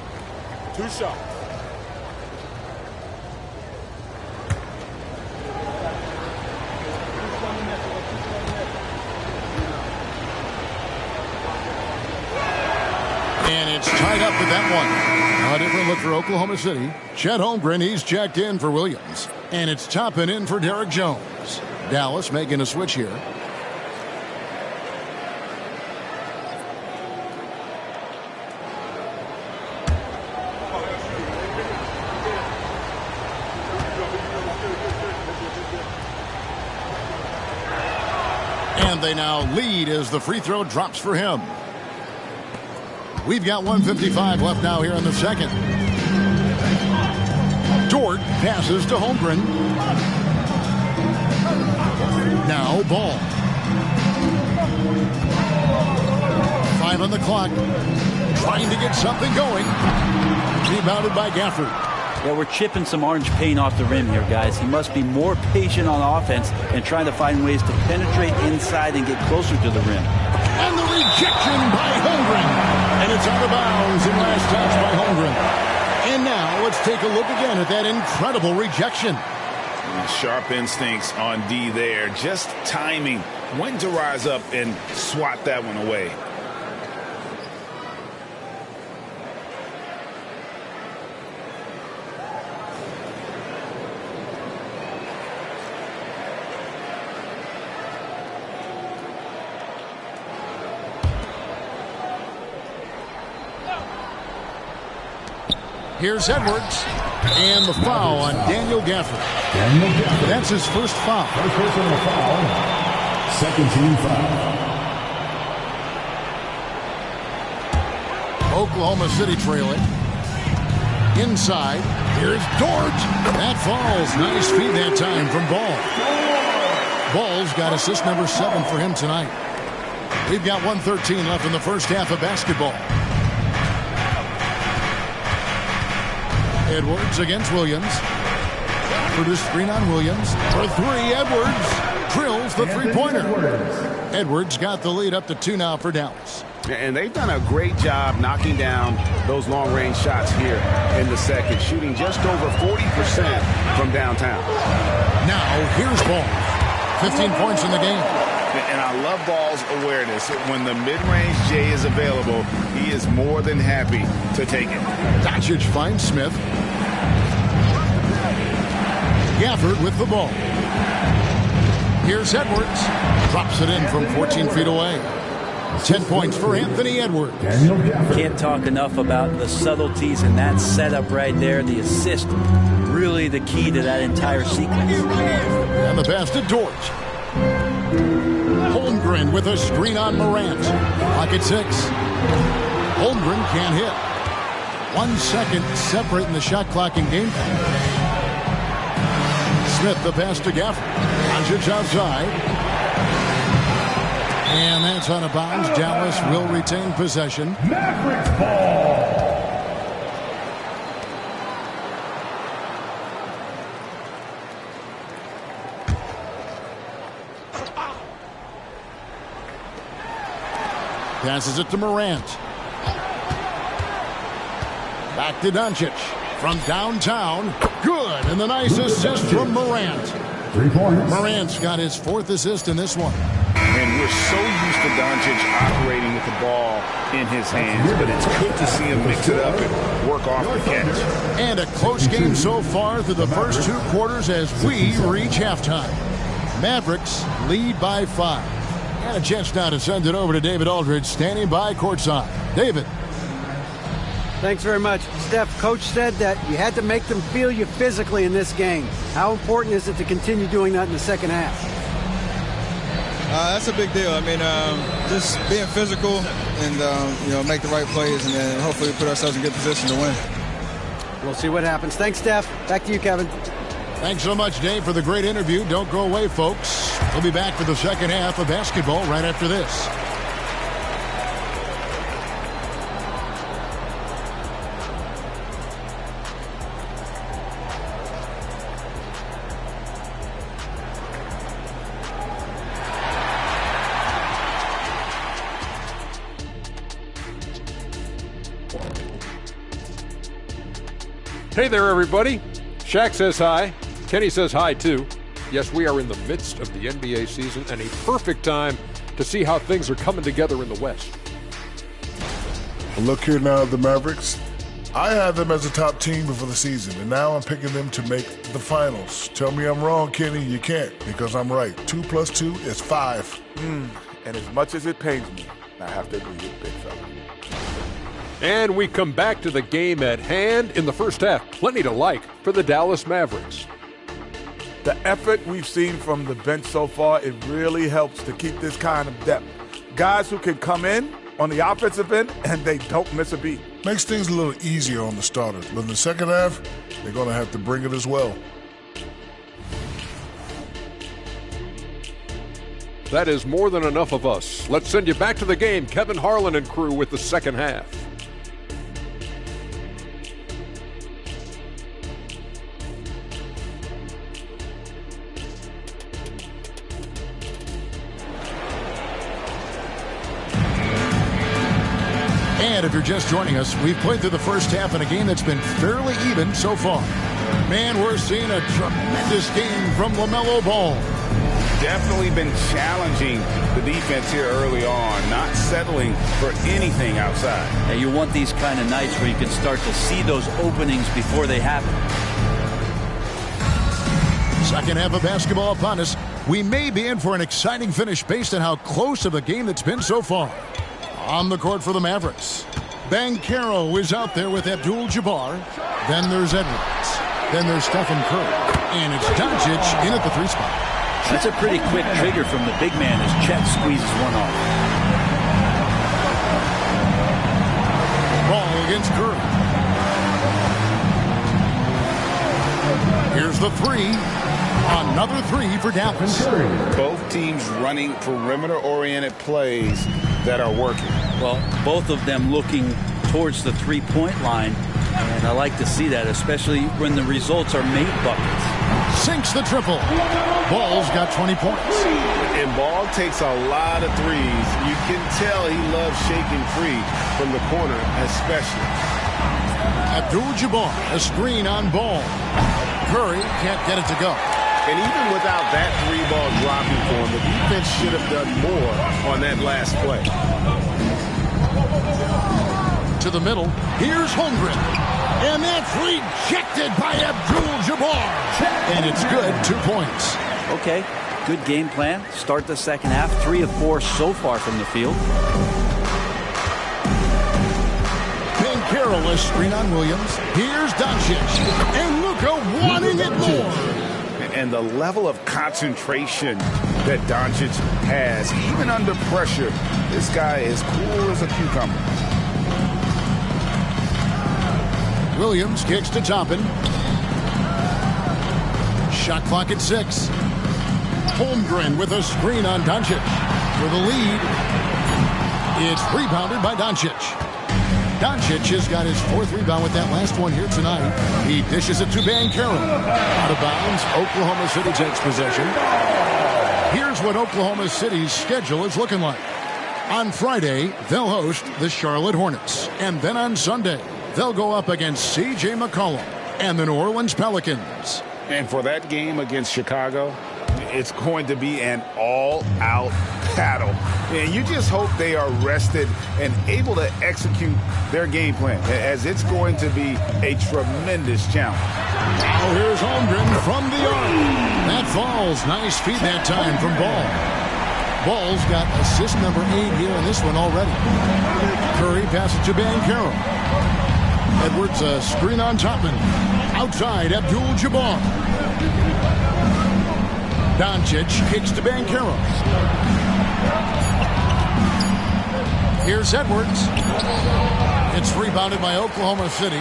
2 shots. And it's tied up with that one. A different look for Oklahoma City. Chet Holmgren, he's checked in for Williams. And it's Toppin in for Derek Jones. Dallas making a switch here. And they now lead as the free throw drops for him. We've got 1:55 left now here in the second. Dort passes to Holmgren. Now Ball. 5 on the clock. Trying to get something going. Rebounded by Gafford. Yeah, we're chipping some orange paint off the rim here, guys. He must be more patient on offense and trying to find ways to penetrate inside and get closer to the rim. And the rejection by Holmgren. And it's out of bounds and last touch by Holmgren. And now let's take a look again at that incredible rejection. Sharp instincts on D there. Just timing when to rise up and swat that one away. Here's Edwards. And the foul on Daniel Gafford. That's his first foul. First personal foul. Second team foul. Oklahoma City trailing. Inside. Here's Dort. That falls. Nice feed that time from Ball. Ball's got assist number 7 for him tonight. We've got 1:13 left in the first half of basketball. Edwards against Williams. Produced screen on Williams. For 3, Edwards drills the three-pointer. Edwards got the lead up to 2 now for Dallas. And they've done a great job knocking down those long-range shots here in the second, shooting just over 40% from downtown. Now, here's Ball. 15 points in the game. And I love Ball's awareness. When the mid-range J is available, he is more than happy to take it. Doncic finds Smith. Gafford with the ball. Here's Edwards. Drops it in from 14 feet away. 10 points for Anthony Edwards. Can't talk enough about the subtleties in that setup right there. The assist, really the key to that entire sequence. And the pass to Dort. Holmgren with a screen on Morant. Clock at 6. Holmgren can't hit. 1 second separating the shot clock and game time. Smith the pass to Gafford. Doncic outside. And that's out of bounds. Dallas will retain possession. Mavericks ball. Passes it to Morant. Back to Doncic. From downtown. Good. And the nice assist from Morant. 3 points. Morant's got his 4th assist in this one. And we're so used to Doncic operating with the ball in his hands, but it's good to see him mix it up and work off the catch. And a close game so far through the first 2 quarters as we reach halftime. Mavericks lead by 5. And a chance now to send it over to David Aldridge, standing by courtside. David. Thanks very much. Steph, Coach said that you had to make them feel you physically in this game. How important is it to continue doing that in the second half? That's a big deal. I mean, just being physical and, make the right plays, and then hopefully put ourselves in good position to win. We'll see what happens. Thanks, Steph. Back to you, Kevin. Thanks so much, Dave, for the great interview. Don't go away, folks. We'll be back for the second half of basketball right after this. Hey there, everybody. Shaq says hi. Kenny says hi, too. Yes, we are in the midst of the NBA season and a perfect time to see how things are coming together in the West. Look here now at the Mavericks. I had them as a top team before the season, and now I'm picking them to make the finals. Tell me I'm wrong, Kenny. You can't, because I'm right. 2 + 2 is 5. And as much as it pains me, I have to agree with Big Fella. And we come back to the game at hand in the first half. Plenty to like for the Dallas Mavericks. The effort we've seen from the bench so far, it really helps to keep this kind of depth. Guys who can come in on the offensive end and they don't miss a beat. Makes things a little easier on the starters, but in the second half, they're going to have to bring it as well. That is more than enough of us. Let's send you back to the game. Kevin Harlan and crew with the second half. And if you're just joining us, we've played through the first half in a game that's been fairly even so far. Man, we're seeing a tremendous game from LaMelo Ball. Definitely been challenging the defense here early on, not settling for anything outside. And you want these kind of nights where you can start to see those openings before they happen. Second half of basketball upon us. We may be in for an exciting finish based on how close of a game that's been so far. On the court for the Mavericks, Banchero is out there with Abdul-Jabbar. Then there's Edwards. Then there's Stephen Curry. And it's Doncic in at the 3 spot. That's a pretty quick trigger from the big man as Chet squeezes one off. Ball against Curry. Here's the 3. Another 3 for Dallas. Both teams running perimeter-oriented plays that are working. Well, both of them looking towards the three-point line, and I like to see that, especially when the results are made buckets. Sinks the triple. Ball's got 20 points. And Ball takes a lot of threes. You can tell he loves shaking free from the corner, especially. Abdul-Jabbar, a screen on Ball. Curry can't get it to go. And even without that 3-ball dropping for him, the defense should have done more on that last play. To the middle. Here's Holmgren. And that's rejected by Abdul-Jabbar. And it's good. 2 points. Okay, good game plan. Start the second half. 3 of 4 so far from the field. Banchero, a screen on Williams. Here's Doncic. And Luka wanting it more. And the level of concentration that Doncic has, even under pressure, this guy is cool as a cucumber. Williams kicks to Toppin. Shot clock at 6. Holmgren with a screen on Doncic. For the lead, it's rebounded by Doncic. Doncic has got his 4th rebound with that last one here tonight. He dishes it to Banchero. Out of bounds, Oklahoma City takes possession. Here's what Oklahoma City's schedule is looking like. On Friday, they'll host the Charlotte Hornets. And then on Sunday, they'll go up against C.J. McCollum and the New Orleans Pelicans. And for that game against Chicago, it's going to be an all-out battle. And you just hope they are rested and able to execute their game plan, as it's going to be a tremendous challenge. Now here's Holmgren from the arc. That falls. Nice feed that time from Ball. Ball's got assist number 8 here in this one already. Curry passes to Banchero. Edwards a screen on Topman. Outside, Abdul-Jabbar. Doncic kicks to Banchero. Here's Edwards. It's rebounded by Oklahoma City.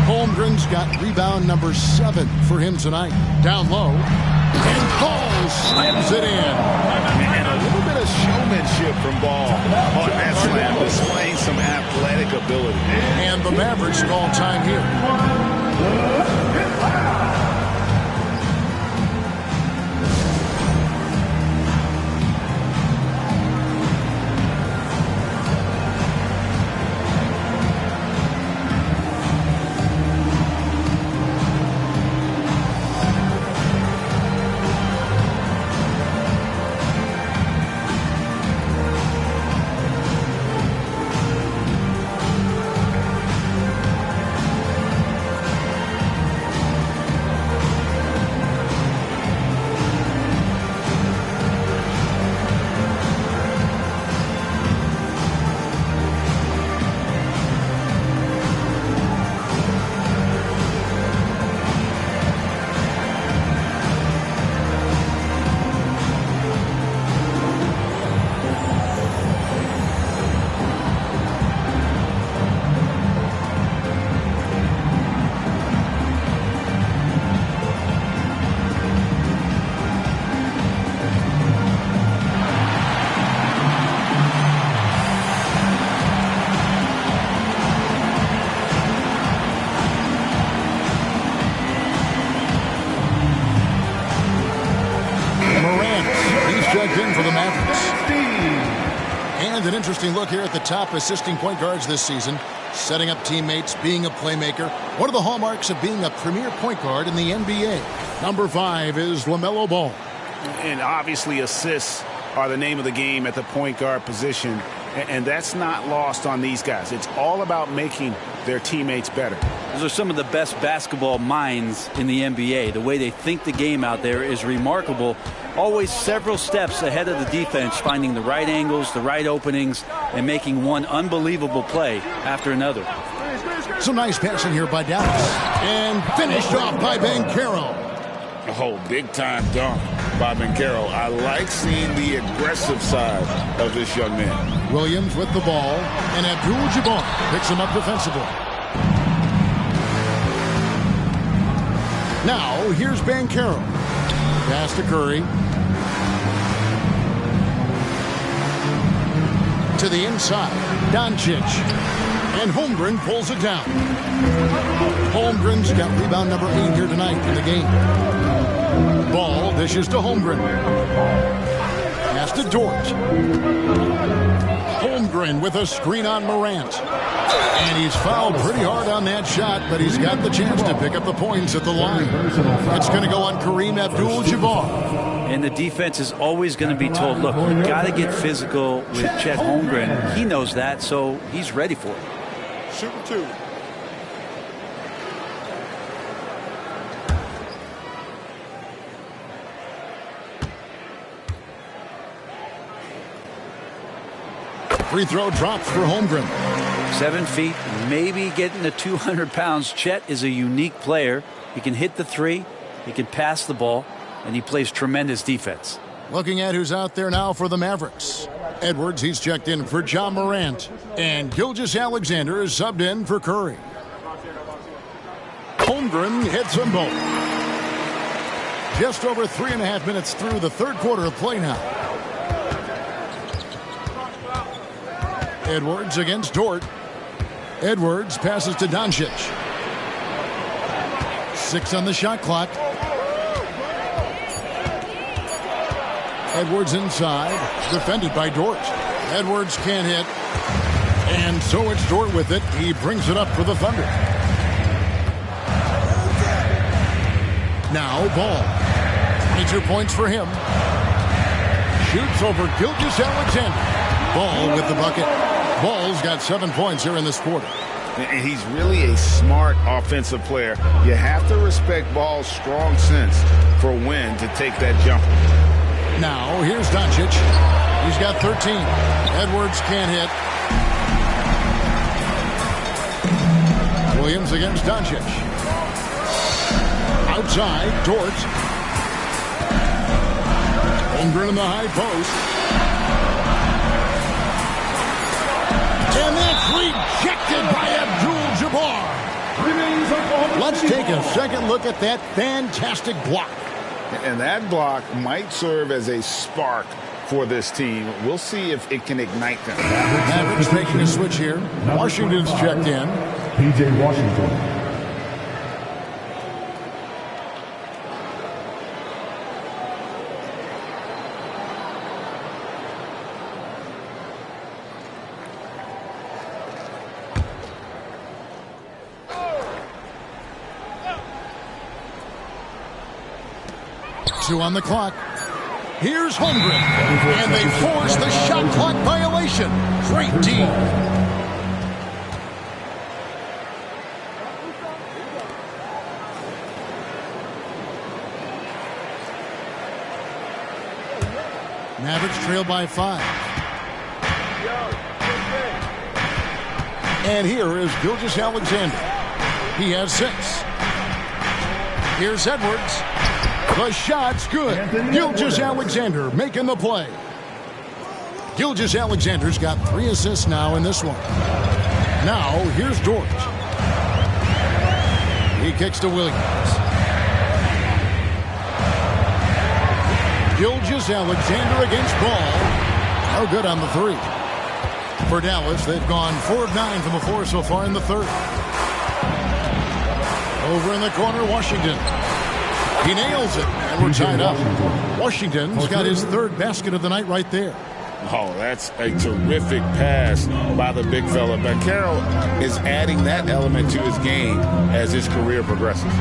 Holmgren's got rebound number 7 for him tonight. Down low. And Ball slams it in. And a little bit of showmanship from Ball on that slam, displaying some athletic ability. And the Mavericks call time here. An interesting look here at the top assisting point guards this season. Setting up teammates, being a playmaker. One of the hallmarks of being a premier point guard in the NBA. Number 5 is LaMelo Ball. And obviously assists are the name of the game at the point guard position. And that's not lost on these guys. It's all about making their teammates better. Those are some of the best basketball minds in the NBA. The way they think the game out there is remarkable. Always several steps ahead of the defense, finding the right angles, the right openings, and making one unbelievable play after another. Some nice passing here by Dallas. And finished off by Banchero. Oh, big-time dunk by Banchero. I like seeing the aggressive side of this young man. Williams with the ball, and Abdul-Jabbar picks him up defensively. Now, here's Banchero. Pass to Curry. To the inside, Doncic. And Holmgren pulls it down. Holmgren's got rebound number 8 here tonight in the game. Ball dishes to Holmgren. Pass to Dort. Holmgren with a screen on Morant. And he's fouled pretty hard on that shot, but he's got the chance to pick up the points at the line. It's going to go on Kareem Abdul-Jabbar. And the defense is always going to be told, look, we've got to get physical with Chet Holmgren. He knows that, so he's ready for it. Shooting 2. Free throw drops for Holmgren. 7 feet, maybe getting to 200 pounds. Chet is a unique player. He can hit the 3, he can pass the ball, and he plays tremendous defense. Looking at who's out there now for the Mavericks. Edwards, he's checked in for John Morant. And Gilgeous-Alexander is subbed in for Curry. Holmgren hits them both. Just over 3.5 minutes through the third quarter of play now. Edwards against Dort. Edwards passes to Doncic. 6 on the shot clock. Edwards inside, defended by Dort. Edwards can't hit. And so it's Dort with it. He brings it up for the Thunder. Now Ball. 22 points for him. Shoots over Gilgeous-Alexander. Ball with the bucket. Ball's got 7 points here in this quarter. And he's really a smart offensive player. You have to respect Ball's strong sense for when to take that jumper. Now here's Doncic. He's got 13. Edwards can't hit. Williams against Doncic. Outside, Dort. Holmgren in the high post. And that's rejected by Abdul-Jabbar. Let's take a second look at that fantastic block. And that block might serve as a spark for this team. We'll see if it can ignite them. Mavericks making a switch here. Washington's checked in. P.J. Washington. On the clock. Here's Holmgren. And they force the shot clock violation. Great D. Mavericks trail by 5. And here is Gilgeous-Alexander. He has 6. Here's Edwards. The shot's good. Gilgeous-Alexander making the play. Gilgeous-Alexander's got 3 assists now in this one. Now, here's Dort. He kicks to Williams. Gilgeous-Alexander against Ball. No good on the 3. For Dallas, they've gone 4 of 9 from the floor so far in the third. Over in the corner, Washington. He nails it, and we're tied up. Washington's got his 3rd basket of the night right there. Oh, that's a terrific pass by the big fella. Banchero is adding that element to his game as his career progresses.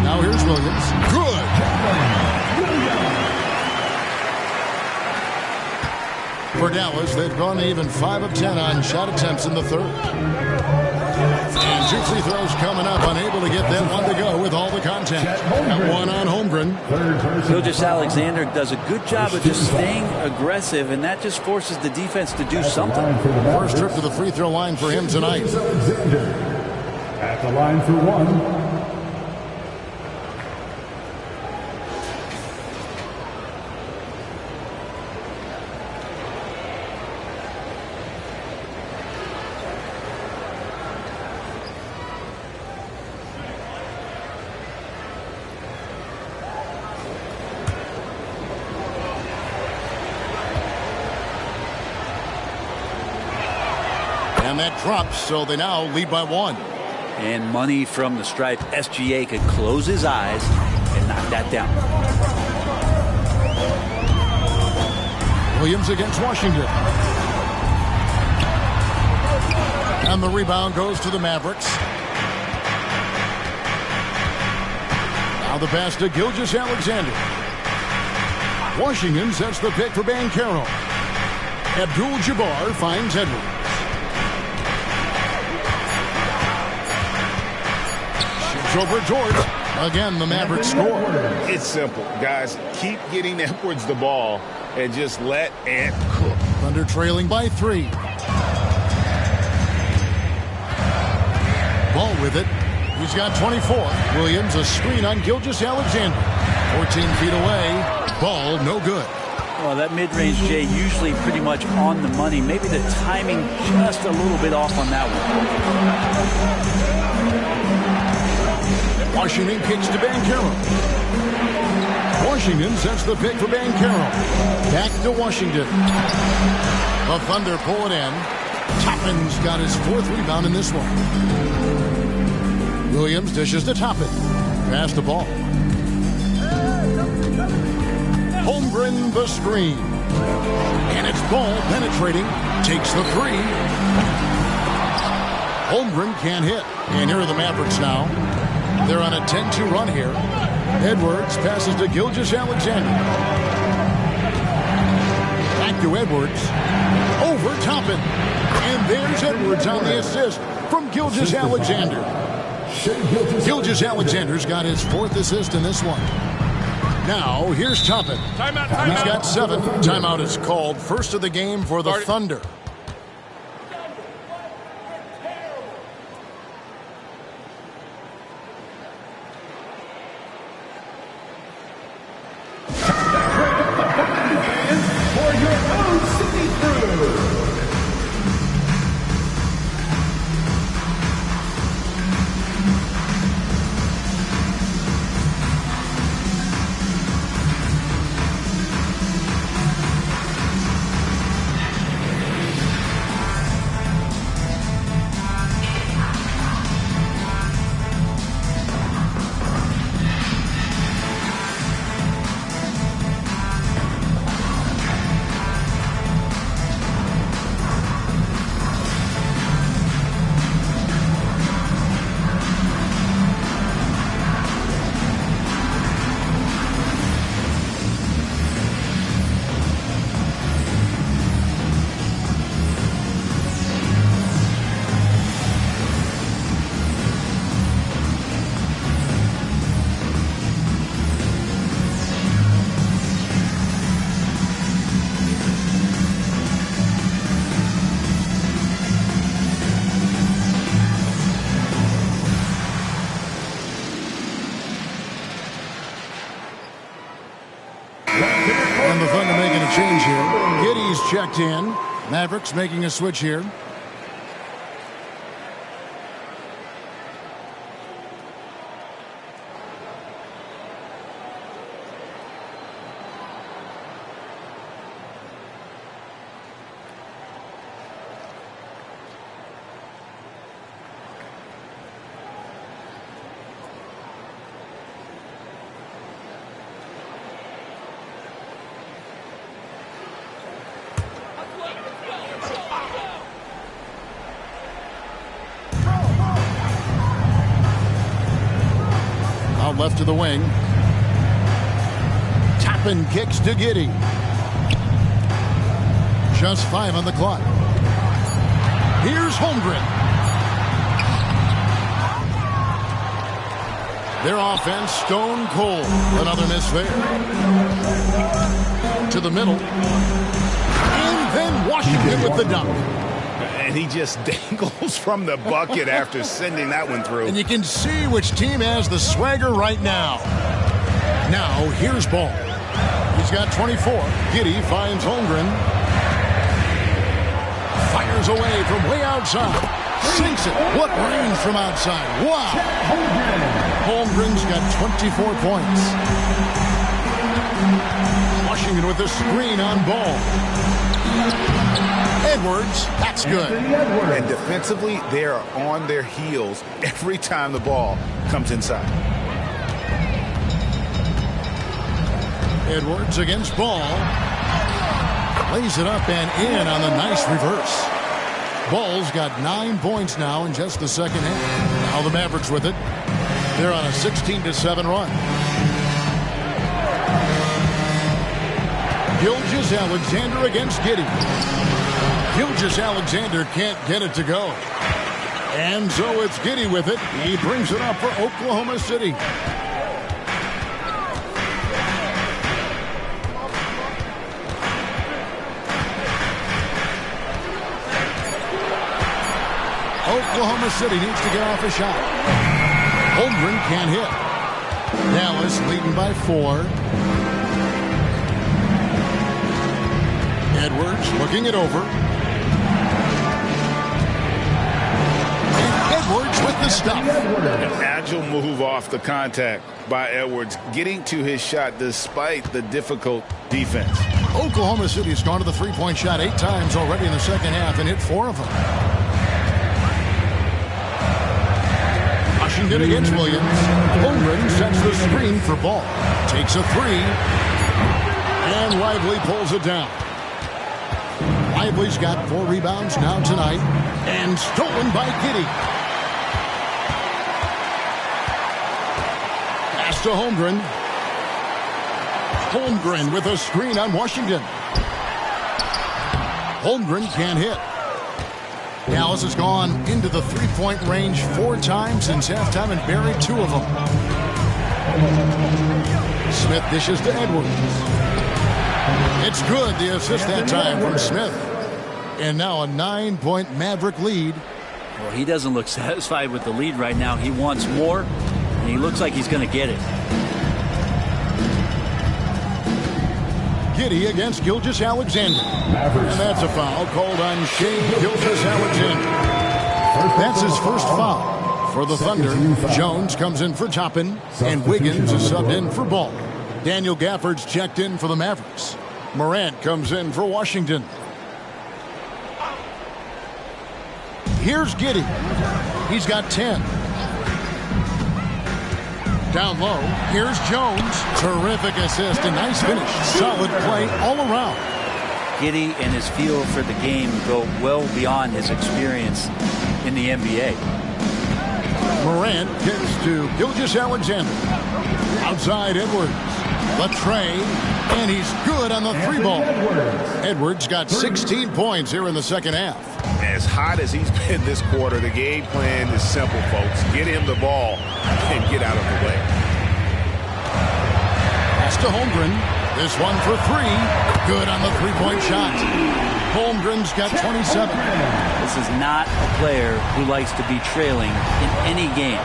Now here's Williams. Good. For Dallas, they've gone even 5 of 10 on shot attempts in the third. And 2 free throws coming up, unable to get that one to go with all the contact. Got one on Holmgren. Gilgeous-Alexander does a good job of just staying aggressive, and that just forces the defense to do something. First trip to the free throw line for him tonight. At the line for 1. And that drops, so they now lead by 1. And money from the stripe. SGA could close his eyes and knock that down. Williams against Washington. And the rebound goes to the Mavericks. Now the pass to Gilgeous-Alexander. Washington sets the pick for Banchero. Abdul-Jabbar finds Edwards. Over George. Again, the Mavericks score. It's simple, guys. Keep getting Edwards the ball and just let Ant cook. Thunder trailing by 3. Ball with it. He's got 24. Williams, a screen on Gilgeous-Alexander. 14 feet away. Ball, no good. Well, that mid-range, Jay, usually pretty much on the money. Maybe the timing just a little bit off on that one. Washington kicks to Banchero. Washington sets the pick for Banchero. Back to Washington. The Thunder pull it in. Toppin's got his 4th rebound in this one. Williams dishes to Toppin. Pass the ball. Holmgren the screen. And it's Ball penetrating. Takes the three. Holmgren can't hit. And here are the Mavericks now. They're on a 10-2 run here. Edwards passes to Gilgeous-Alexander. Back to Edwards. Over Toppin. And there's Edwards on the assist from Gilgeous-Alexander. Gilgeous-Alexander's got his 4th assist in this one. Now, here's Toppin. Timeout. He's got 7. Timeout is called. First of the game for the Thunder. And the Thunder making a change here. Giddey's checked in. Mavericks making a switch here. Left to the wing. Toppin kicks to Giddey. Just 5 on the clock. Here's Holmgren. Their offense stone cold. Another miss there. To the middle. And then Washington with the dunk. And he just dangles from the bucket after sending that one through. And you can see which team has the swagger right now. Now, here's Ball. He's got 24. Giddey finds Holmgren. Fires away from way outside. Sinks it. What range from outside. Wow. Holmgren's got 24 points. Washington with the screen on Ball. Edwards, that's good. And defensively, they are on their heels every time the ball comes inside. Edwards against Ball. Lays it up and in on the nice reverse. Ball's got 9 points now in just the second half. Now the Mavericks with it. They're on a 16-7 run. Gilgeous-Alexander against Giddey. Gilgeous-Alexander can't get it to go. And so it's Giddey with it. He brings it up for Oklahoma City. Oklahoma City needs to get off a shot. Holmgren can't hit. Dallas leading by 4. Edwards looking it over. And Edwards with the stop. An agile move off the contact by Edwards, getting to his shot despite the difficult defense. Oklahoma City's gone to the three-point shot 8 times already in the second half and hit 4 of them. Washington against Williams. Holmgren sets the screen for Ball. Takes a 3. And Lively pulls it down. Lively's got 4 rebounds now tonight. And stolen by Giddey. Pass to Holmgren. Holmgren with a screen on Washington. Holmgren can't hit. Dallas has gone into the three-point range 4 times since halftime and buried 2 of them. Smith dishes to Edwards. It's good, the assist that time from Smith. And now a 9-point Maverick lead. Well, he doesn't look satisfied with the lead right now. He wants more, and he looks like he's going to get it. Giddey against Gilgeous-Alexander. And that's a foul called on Shai Gilgeous-Alexander. That's his first foul. For the Thunder, Jones comes in for Toppin, and Wiggins is subbed in for Ball. Daniel Gafford's checked in for the Mavericks. Morant comes in for Washington. Here's Giddey. He's got 10. Down low, here's Jones. Terrific assist, a nice finish. Solid play all around. Giddey and his feel for the game go well beyond his experience in the NBA. Morant gets to Gilgeous-Alexander. Outside Edwards. Latrey, and he's good on the 3-ball. Edwards got 16 points here in the second half. As hot as he's been this quarter, the game plan is simple, folks. Get him the ball and get out of the way. Pass to Holmgren. This one for 3. Good on the 3-point shot. Holmgren's got 27. This is not a player who likes to be trailing in any game.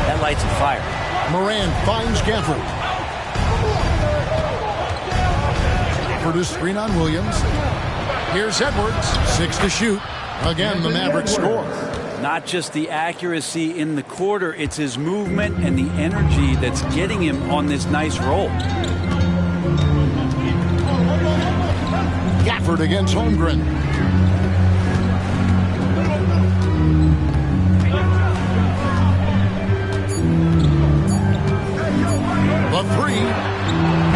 That lights a fire. Morant finds Gafford. Gafford is screen on Williams. Here's Edwards. 6 to shoot. Again, the Mavericks score. Not just the accuracy in the quarter, it's his movement and the energy that's getting him on this nice roll. Gafford against Holmgren. The 3.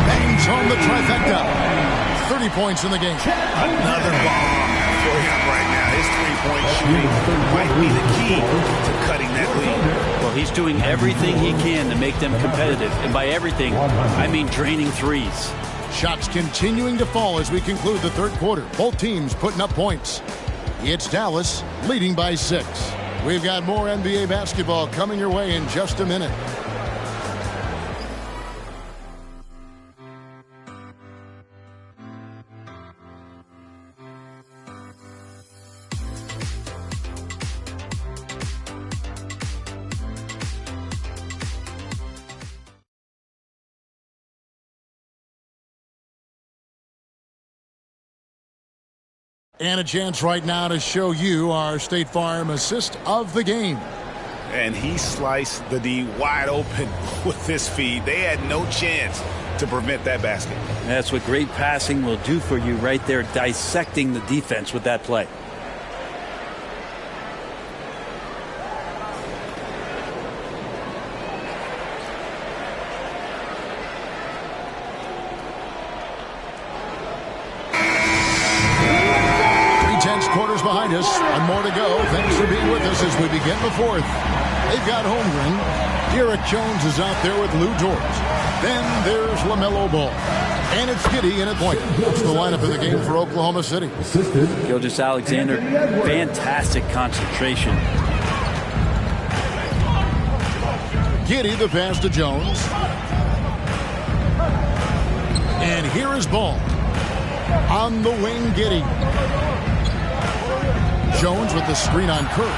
Bangs home the trifecta. 30 points in the game. Another bomb for him right now. His 3-point shooting might be the key to cutting that lead. Well, he's doing everything he can to make them competitive. And by everything, I mean draining threes. Shots continuing to fall as we conclude the third quarter. Both teams putting up points. It's Dallas leading by 6. We've got more NBA basketball coming your way in just a minute. And a chance right now to show you our State Farm assist of the game. And he sliced the D wide open with this feed. They had no chance to prevent that basket. That's what great passing will do for you right there, dissecting the defense with that play. Quarters behind us, and more to go. Thanks for being with us as we begin the fourth. They've got Holmgren. Derek Jones is out there with Lou George. Then there's LaMelo Ball. And it's Giddey in at point. That's the lineup of the game for Oklahoma City. Gilgeous-Alexander, fantastic concentration. Giddey, the pass to Jones. And here is Ball. On the wing, Giddey. Jones with the screen on Curry.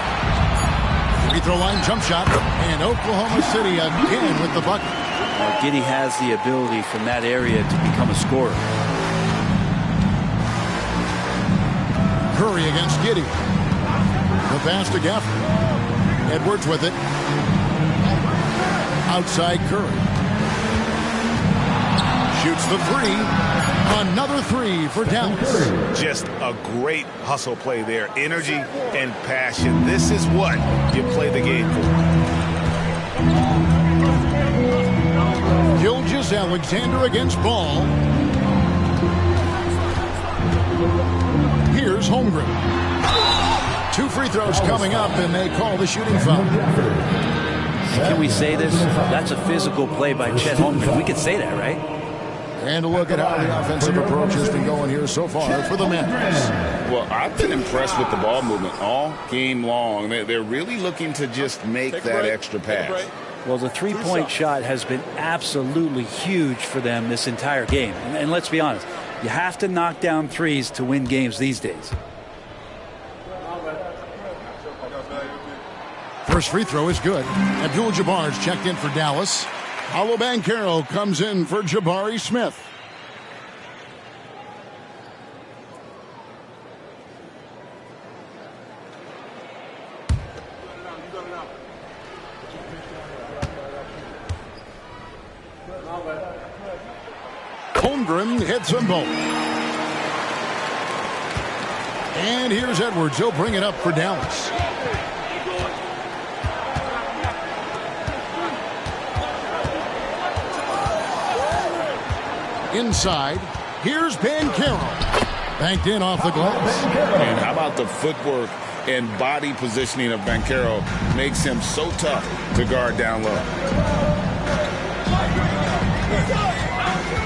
Free throw line jump shot. And Oklahoma City again with the bucket. Well, Giddey has the ability from that area to become a scorer. Curry against Giddey. The pass to Gafford. Edwards with it. Outside Curry. Shoots the 3. Another 3 for Dallas. Just a great hustle play there. Energy and passion. This is what you play the game for. Gilgeous-Alexander against Ball. Here's Holmgren. 2 free throws coming up, and they call the shooting foul. Can we say this? That's a physical play by Chet Holmgren. We could say that, right? And a look at how the offensive approach has been going here so far for the Mavericks. Well, I've been impressed with the ball movement all game long. They're really looking to just make that extra pass. Well, the three-point shot has been absolutely huge for them this entire game. And let's be honest, you have to knock down threes to win games these days. First free throw is good. Abdul-Jabbar's checked in for Dallas. Paolo Banchero comes in for Jabari Smith. Holmgren hits them both. And here's Edwards. He'll bring it up for Dallas. Inside, here's Banchero. Banked in off the glass. And how about the footwork and body positioning of Banchero makes him so tough to guard down low.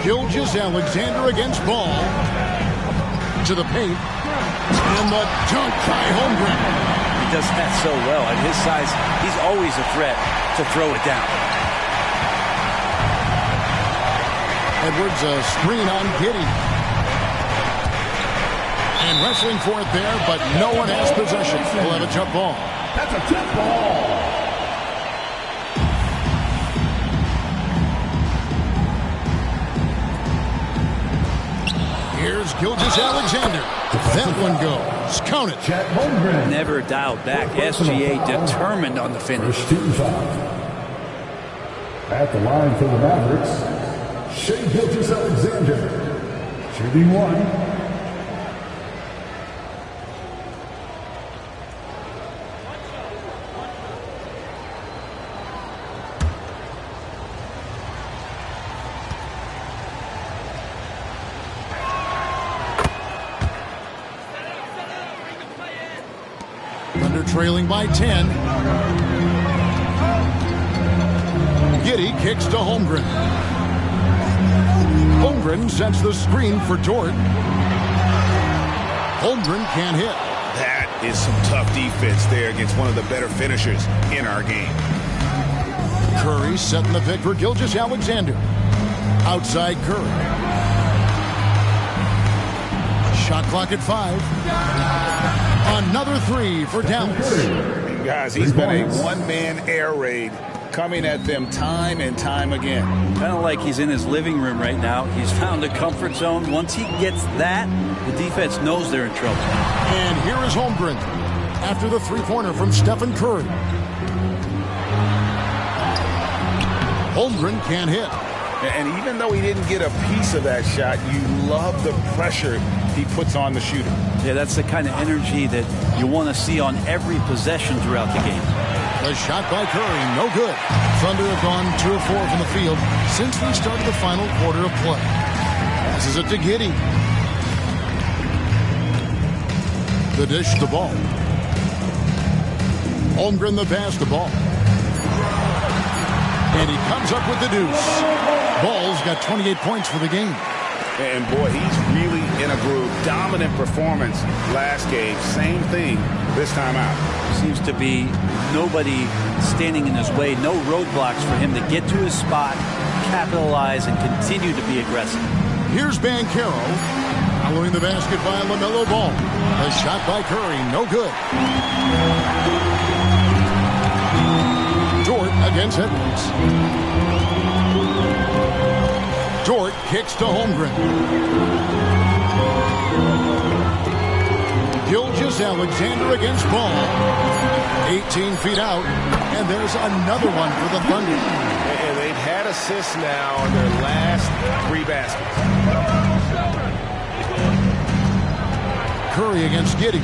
Gilgeous-Alexander against Ball. To the paint. And the dunk by Holmgren. He does that so well. At his size, he's always a threat to throw it down. Edwards, a screen on Giddey. And wrestling for it there, but no one has possession. We'll have a jump ball. That's a jump ball. Here's Gilgeous-Alexander. That one goes. Count it. Never dialed back. SGA determined on the finish. First team foul. At the line for the Mavericks, Shai Gilgeous-Alexander, shooting one. Thunder trailing by 10. Giddey kicks to Holmgren. Holmgren sets the screen for Dort. Holmgren can't hit. That is some tough defense there against one of the better finishers in our game. Curry setting the pick for Gilgeous-Alexander. Outside Curry. Shot clock at 5. Another 3 for Dallas. Guys, he's been a one-man air raid coming at them time and time again. Kind of like he's in his living room right now. He's found a comfort zone. Once he gets that, the defense knows they're in trouble. And here is Holmgren after the three-pointer from Stephen Curry. Holmgren can't hit. And even though he didn't get a piece of that shot, you love the pressure he puts on the shooter. Yeah, that's the kind of energy that you want to see on every possession throughout the game. The shot by Curry, no good. Thunder have gone 2 of 4 from the field since we started the final quarter of play. Passes it to Giddey. The dish to Ball. Holmgren the pass to Ball. And he comes up with the deuce. Ball's got 28 points for the game. And boy, he's really in a groove. Dominant performance last game. Same thing this time out. Seems to be nobody standing in his way. No roadblocks for him to get to his spot, capitalize, and continue to be aggressive. Here's Banchero. Following the basket by LaMelo Ball. A shot by Curry, no good. Dort against Edwards. Dort kicks to Holmgren. Gilgeous-Alexander against Ball. 18 feet out, and there's another one for the Thunder. And they've had assists now on their last 3 baskets. Curry against Giddey.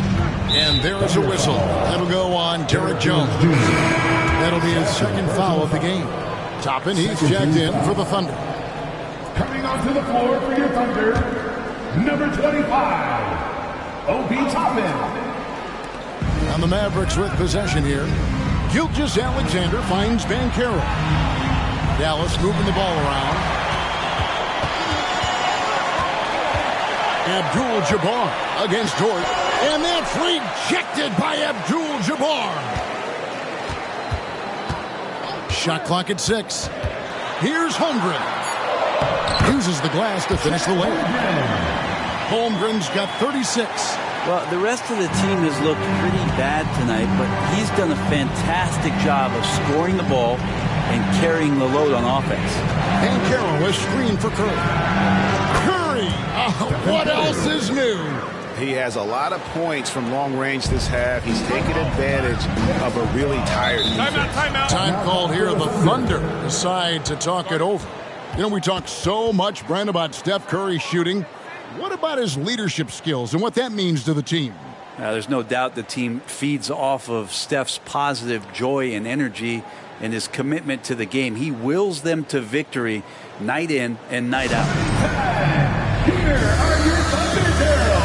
And there's a whistle. That'll go on Derek Jones. That'll be his second foul of the game. Toppin, he's checked in for the Thunder. Coming onto the floor for your Thunder, number 25, Obi Toppin. And the Mavericks with possession here. Gilgeous-Alexander finds Banchero. Dallas moving the ball around. Abdul-Jabbar against Dort. And that's rejected by Abdul-Jabbar. Shot clock at 6. Here's Holmgren. Uses the glass to finish the layup. Holmgren's got 36. Well, the rest of the team has looked pretty bad tonight, but he's done a fantastic job of scoring the ball and carrying the load on offense. Banchero is screen for Curry. Curry! What else is new? He has a lot of points from long range this half. He's taken advantage of a really tired defense. Time called here. The Thunder decide to talk it over. You know, we talk so much, Brent, about Steph Curry shooting. What about his leadership skills and what that means to the team? There's no doubt the team feeds off of Steph's positive joy and energy and his commitment to the game. He wills them to victory night in and night out. Here are your Thunder Heroes.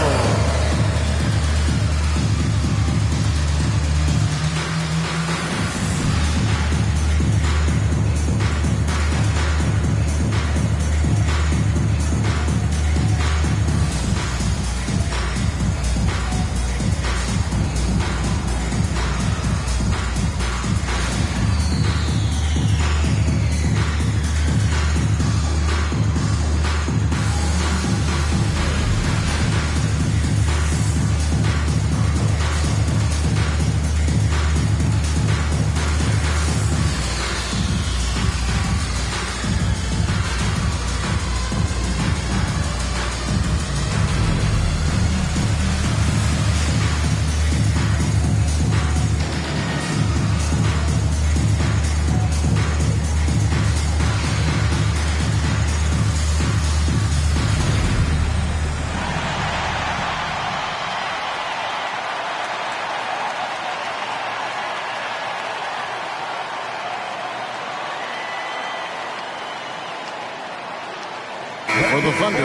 For the Thunder,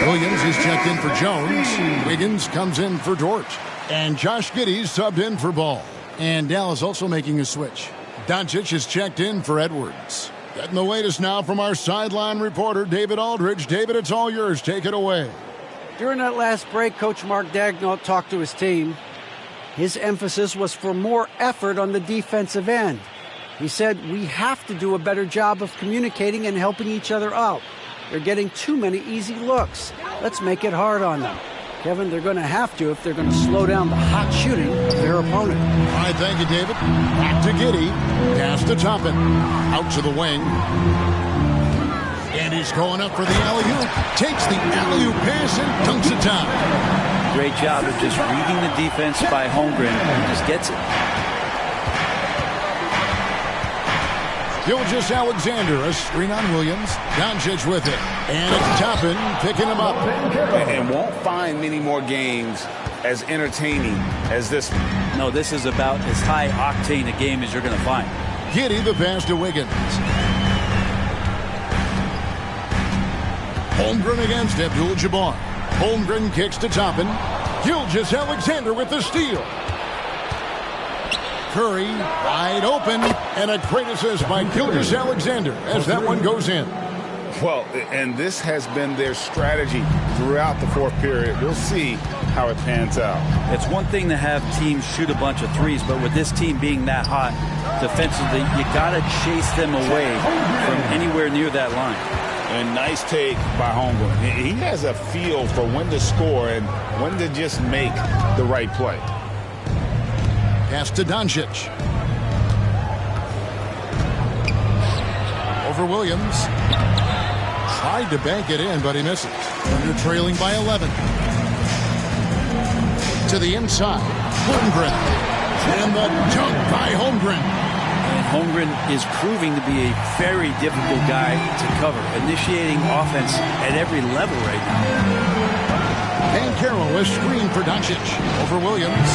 Williams is checked in for Jones. Wiggins comes in for Dort. And Josh Giddey's subbed in for Ball. And Dallas also making a switch. Doncic is checked in for Edwards. Getting the latest now from our sideline reporter, David Aldridge. David, it's all yours. Take it away. During that last break, Coach Mark Daigneault talked to his team. His emphasis was for more effort on the defensive end. He said, we have to do a better job of communicating and helping each other out. They're getting too many easy looks. Let's make it hard on them. Kevin, they're going to have to if they're going to slow down the hot shooting of their opponent. All right, thank you, David. Back to Giddey. Pass to Toppin. Out to the wing. And he's going up for the alley-oop. Takes the alley-oop pass and dunks it down. Great job of just reading the defense by Holmgren. He just gets it. Gilgeous-Alexander, a screen on Williams. Doncic with it. And it's Toppin picking him up. And won't find many more games as entertaining as this one. No, this is about as high-octane a game as you're going to find. Giddey the pass to Wiggins. Holmgren against Abdul-Jabbar. Holmgren kicks to Toppin. Gilgeous-Alexander with the steal. Curry wide open, and a great assist by Gilgeous-Alexander as that one goes in. Well, and this has been their strategy throughout the fourth period. We'll see how it pans out. It's one thing to have teams shoot a bunch of threes, but with this team being that hot defensively, you got to chase them away from anywhere near that line. And nice take by Holmgren. He has a feel for when to score and when to just make the right play. Pass to Doncic. Over Williams. Tried to bank it in, but he misses. Thunder trailing by 11. To the inside. Holmgren. And the dunk by Holmgren. And Holmgren is proving to be a very difficult guy to cover, initiating offense at every level right now. Banchero is screened for Doncic. Over Williams.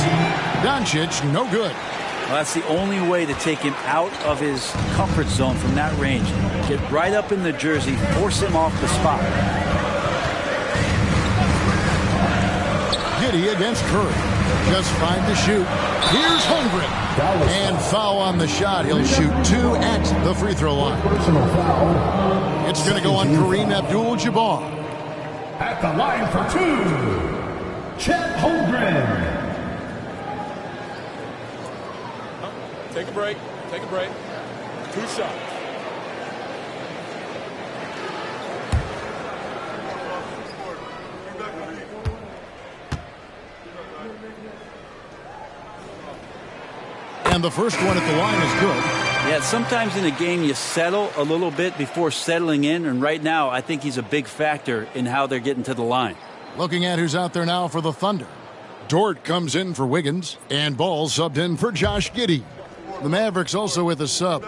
Doncic, no good. Well, that's the only way to take him out of his comfort zone from that range. Get right up in the jersey, force him off the spot. Giddey against Curry. Just 5 to shoot. Here's Holmgren. And foul on the shot. He'll shoot 2 at the free throw line. Personal foul. It's going to go on Kareem Abdul-Jabbar. At the line for 2, Chet Holmgren. Take a break. Take a break. 2 shots. And the first one at the line is good. Yeah, sometimes in a game you settle a little bit before settling in, and right now I think he's a big factor in how they're getting to the line. Looking at who's out there now for the Thunder. Dort comes in for Wiggins, and Ball subbed in for Josh Giddey. The Mavericks also with a sub.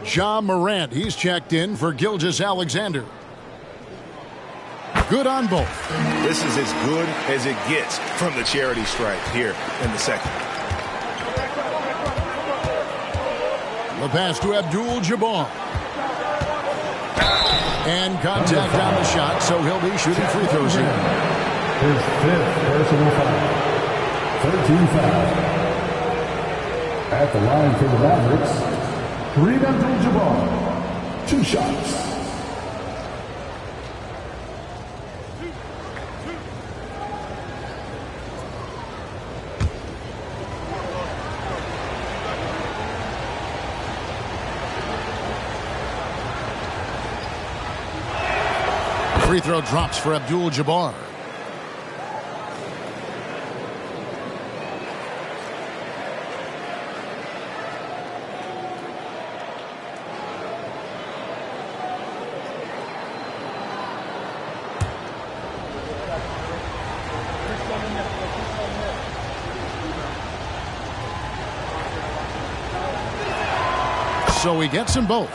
Ja Morant, he's checked in for Gilgeous-Alexander. Good on both. This is as good as it gets from the charity stripe here in the second. The pass to Abdul-Jabbar. And contact on the shot, so he'll be shooting free throws here. His 5th personal foul. 13 foul. At the line for the Mavericks, Kareem Abdul-Jabbar. 2 shots. Free throw drops for Abdul-Jabbar. So he gets them both.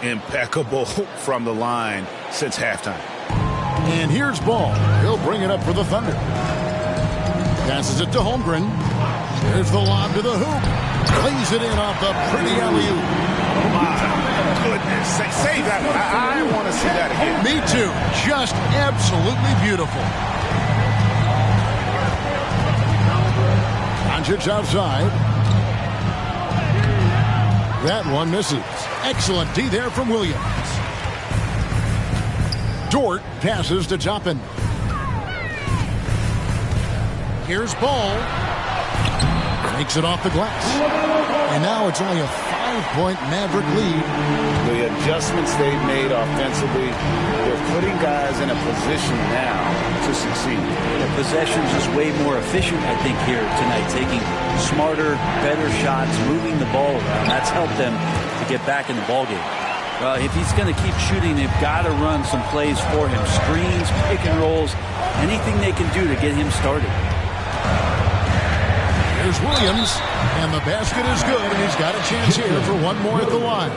Impeccable from the line since halftime. And here's Ball. He'll bring it up for the Thunder. Passes it to Holmgren. There's the lob to the hoop. Lays it in off the pretty alley-oop. My goodness. Save that one. I want to see that again. Me too. Just absolutely beautiful. Doncic outside. That one misses. Excellent D there from Williams. Dort passes to Toppin. Here's Ball. Makes it off the glass. And now it's only a 5-point Maverick lead. The adjustments they've made offensively, they're putting guys in a position now to succeed. The possession's just way more efficient, I think, here tonight. Taking smarter, better shots, moving the ball around. That's helped them to get back in the ballgame. Well, if he's going to keep shooting, they've got to run some plays for him. Screens, pick and rolls, anything they can do to get him started. Here's Williams, and the basket is good, and he's got a chance here for one more at the line.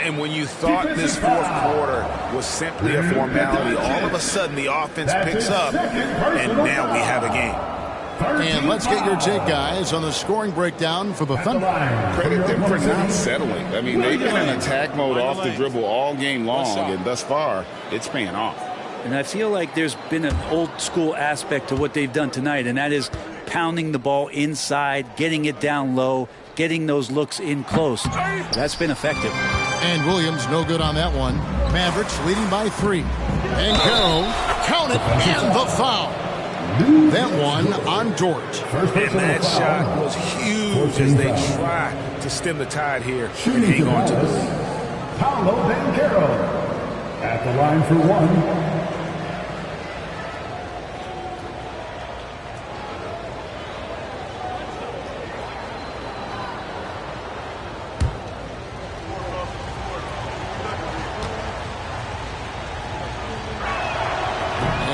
And when you thought this fourth quarter was simply a formality, all of a sudden the offense picks up, and now we have a game. And let's get your take, guys, on the scoring breakdown for the Thunder. Credit them for not settling. I mean, they've been in attack mode off the dribble all game long, and thus far, it's paying off. And I feel like there's been an old-school aspect to what they've done tonight, and that is pounding the ball inside, getting it down low, getting those looks in close. That's been effective. And Williams no good on that one. Mavericks leading by 3. And Carroll, count it, and the foul. That one on Dort. And that shot was huge as they try to stem the tide here and hang on to it. Paolo Banchero at the line for 1.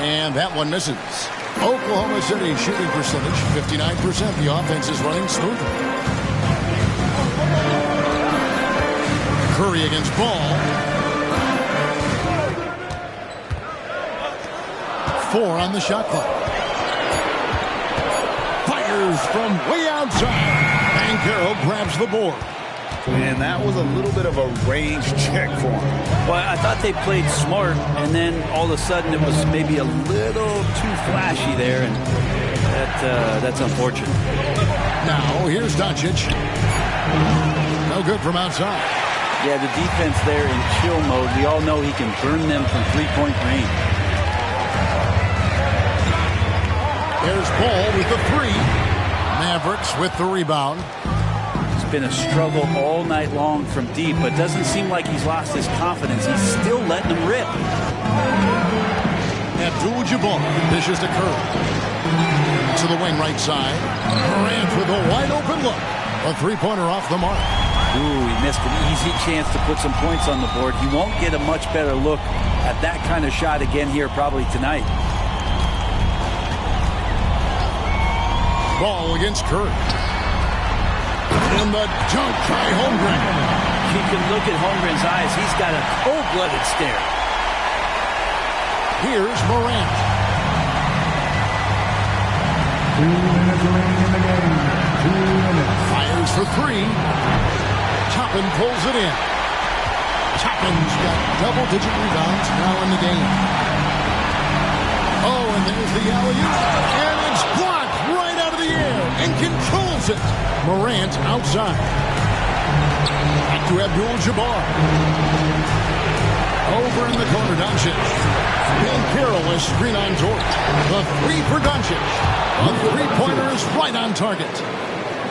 And that one misses. Oklahoma City shooting percentage, 59%. The offense is running smoothly. Curry against Ball. 4 on the shot clock. Fires from way outside. And Carroll grabs the board. And that was a little bit of a range check for him. Well, I thought they played smart, and then all of a sudden it was maybe a little too flashy there, and That's unfortunate. Now, here's Doncic. No good from outside. Yeah, the defense there in chill mode. We all know he can burn them from three-point range. There's Ball with the three. Mavericks with the rebound. It's been a struggle all night long from deep, but doesn't seem like he's lost his confidence. He's still letting them rip. Abdul-Jabbar dishes to Curry. To the wing right side. Morant with a wide open look. A three-pointer off the mark. Ooh, he missed an easy chance to put some points on the board. He won't get a much better look at that kind of shot again here probably tonight. Ball against Curry. And the dunk by Holmgren. You can look at Holmgren's eyes. He's got a cold-blooded stare. Here's Morant. 2 minutes remaining in the game. 2 minutes. Fires for three. Toppin pulls it in. Toppin's got double-digit rebounds now in the game. Oh, and there's the alley-oop. And it's blocked right out of the air and controls it. Morant outside. Back to Abdul-Jabbar. Over in the corner, Doncic. Being careless, screen on Dort. The three for Doncic. A three-pointer is right on target.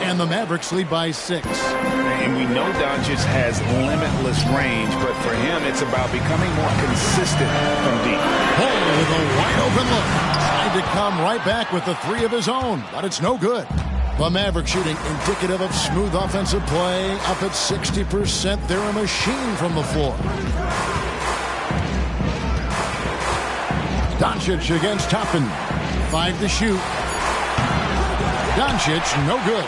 And the Mavericks lead by 6. And we know Doncic has limitless range, but for him, it's about becoming more consistent from deep. Ball with a wide open look. Tried to come right back with the three of his own, but it's no good. The Mavericks shooting indicative of smooth offensive play. Up at 60%. They're a machine from the floor. Doncic against Toppin. 5 to shoot. Doncic, no good.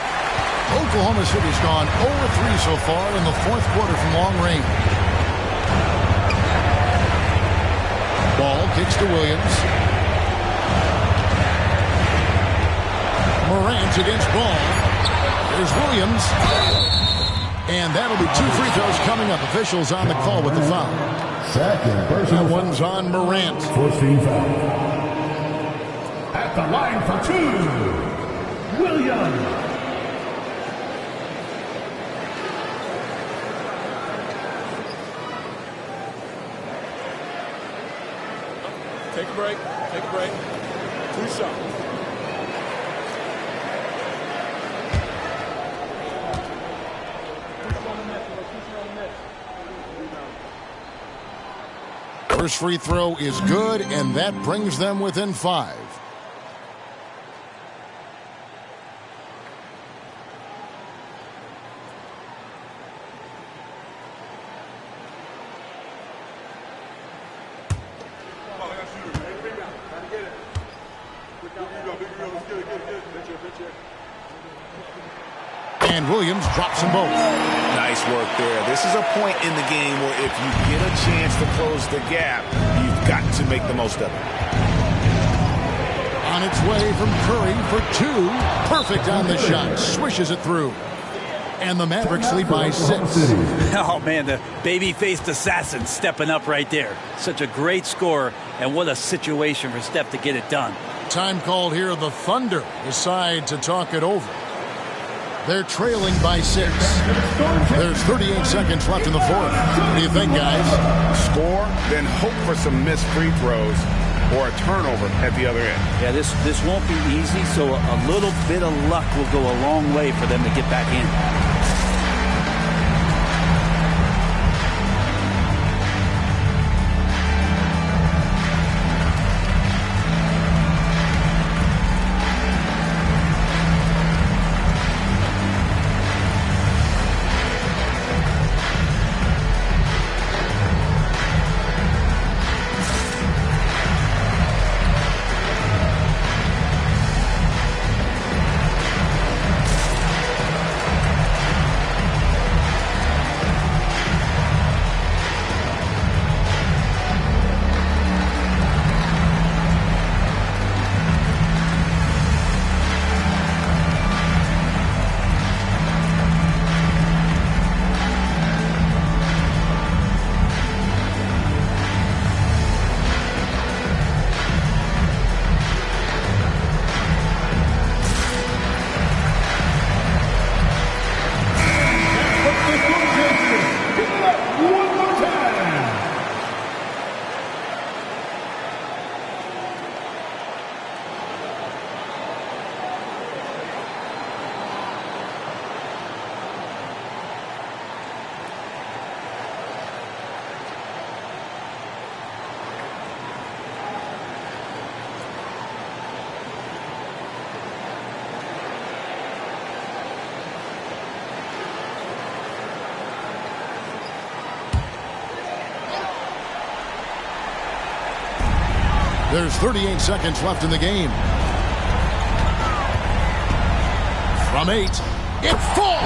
Oklahoma City's gone 0-3 so far in the fourth quarter from long range. Ball kicks to Williams. Morant against Ball. There's Williams. And that'll be 2 free throws coming up. Officials on the call with the foul. Second personal That one's on Morant. 14 foul. At the line for 2, Williams. Take a break. Take a break. 2 shots. First free throw is good, and that brings them within 5. And Williams drops them both. Nice work there. This is a point in the game where if you get a chance to close the gap, you've got to make the most of it. On its way from Curry for 2. Perfect on the shot. Swishes it through. And the Mavericks lead by 6. Oh, man, the baby-faced assassin stepping up right there. Such a great score, and what a situation for Steph to get it done. Time called here. The Thunder decide to talk it over. They're trailing by 6. There's 38 seconds left in the fourth. What do you think, guys? Score, then hope for some missed free throws or a turnover at the other end. Yeah, this won't be easy, so a little bit of luck will go a long way for them to get back in. There's 38 seconds left in the game. From 8, it falls!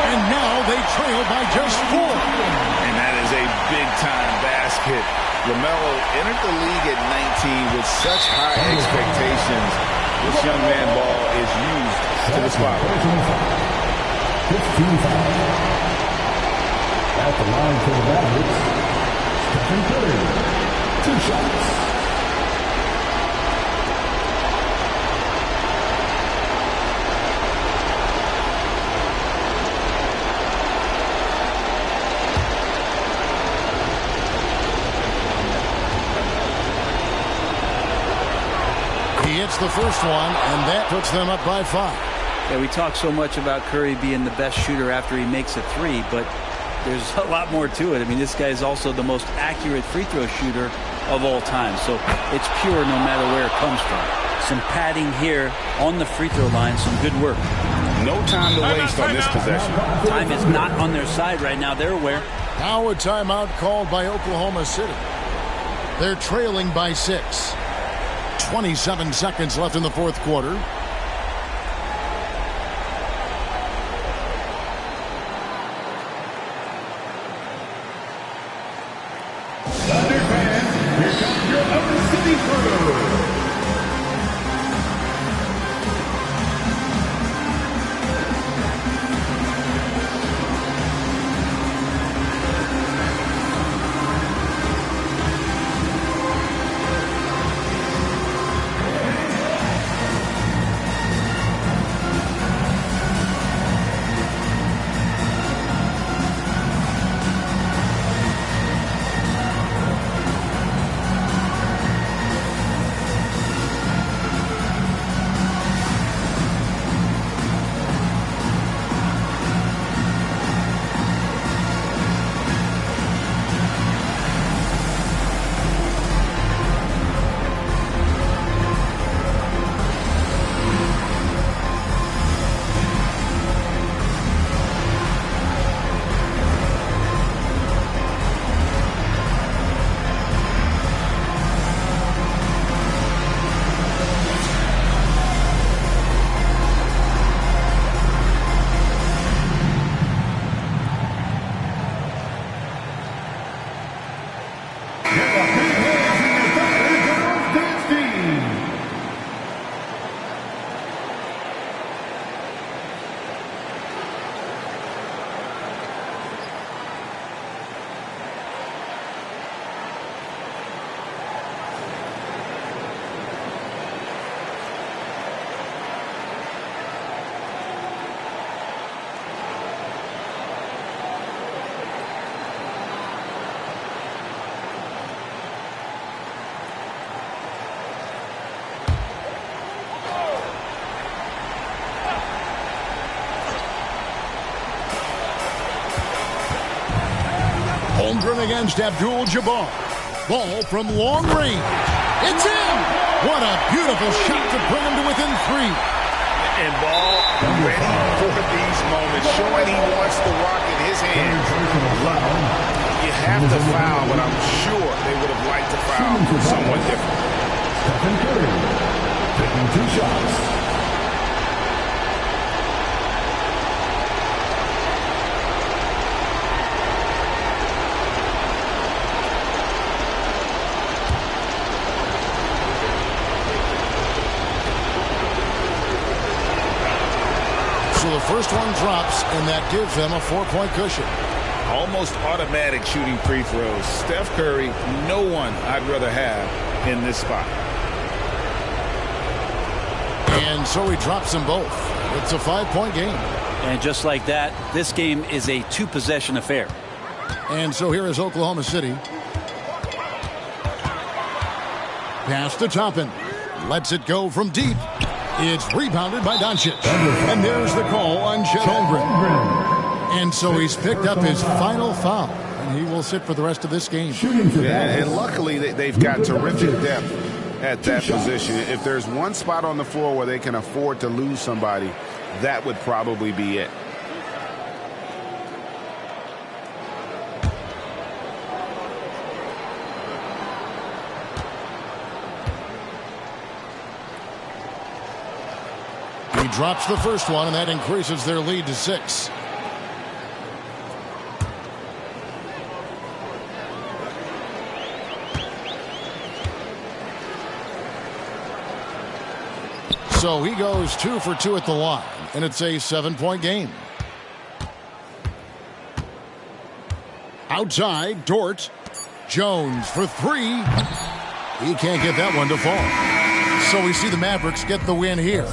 And now they trail by just 4. And that is a big-time basket. LaMelo entered the league at 19 with such high expectations. This young man ball is used to the spotlight. 15 foul. At the line for the Mavericks, Stephen Curry. 2 shots. He hits the first one, and that puts them up by 5. Yeah, we talk so much about Curry being the best shooter after he makes a 3, but there's a lot more to it. I mean, this guy is also the most accurate free throw shooter of all time, so it's pure no matter where it comes from. Some padding here on the free throw line, some good work. No time to waste on this possession. Time is not on their side right now. They're aware. Now a timeout called by Oklahoma City. They're trailing by 6. 27 seconds left in the fourth quarter. Thunder fans, here comes your Oklahoma City crew. Holmgren against Abdul-Jabbar. Ball from long range. It's in! What a beautiful shot to bring him to within 3. And Ball ready for these moments, showing he wants the rock in his hands. You have to foul, but I'm sure they would have liked to foul somewhat different. Stephen Curry taking 2 shots. So the first one drops, and that gives them a 4-point cushion. Almost automatic shooting free throws. Steph Curry, no one I'd rather have in this spot. And so he drops them both. It's a 5-point game. And just like that, this game is a 2-possession affair. And so here is Oklahoma City. Pass to Toppin. Lets it go from deep. It's rebounded by Doncic. And there's the call on Chet Holmgren. And so he's picked up his final foul. And he will sit for the rest of this game. Yeah, and luckily they've got terrific depth at that position. If there's one spot on the floor where they can afford to lose somebody, that would probably be it. drops the first one, and that increases their lead to 6. So he goes 2 for 2 at the line, and it's a 7-point game. Outside, Dort. Jones for 3. He can't get that one to fall. So we see the Mavericks get the win here.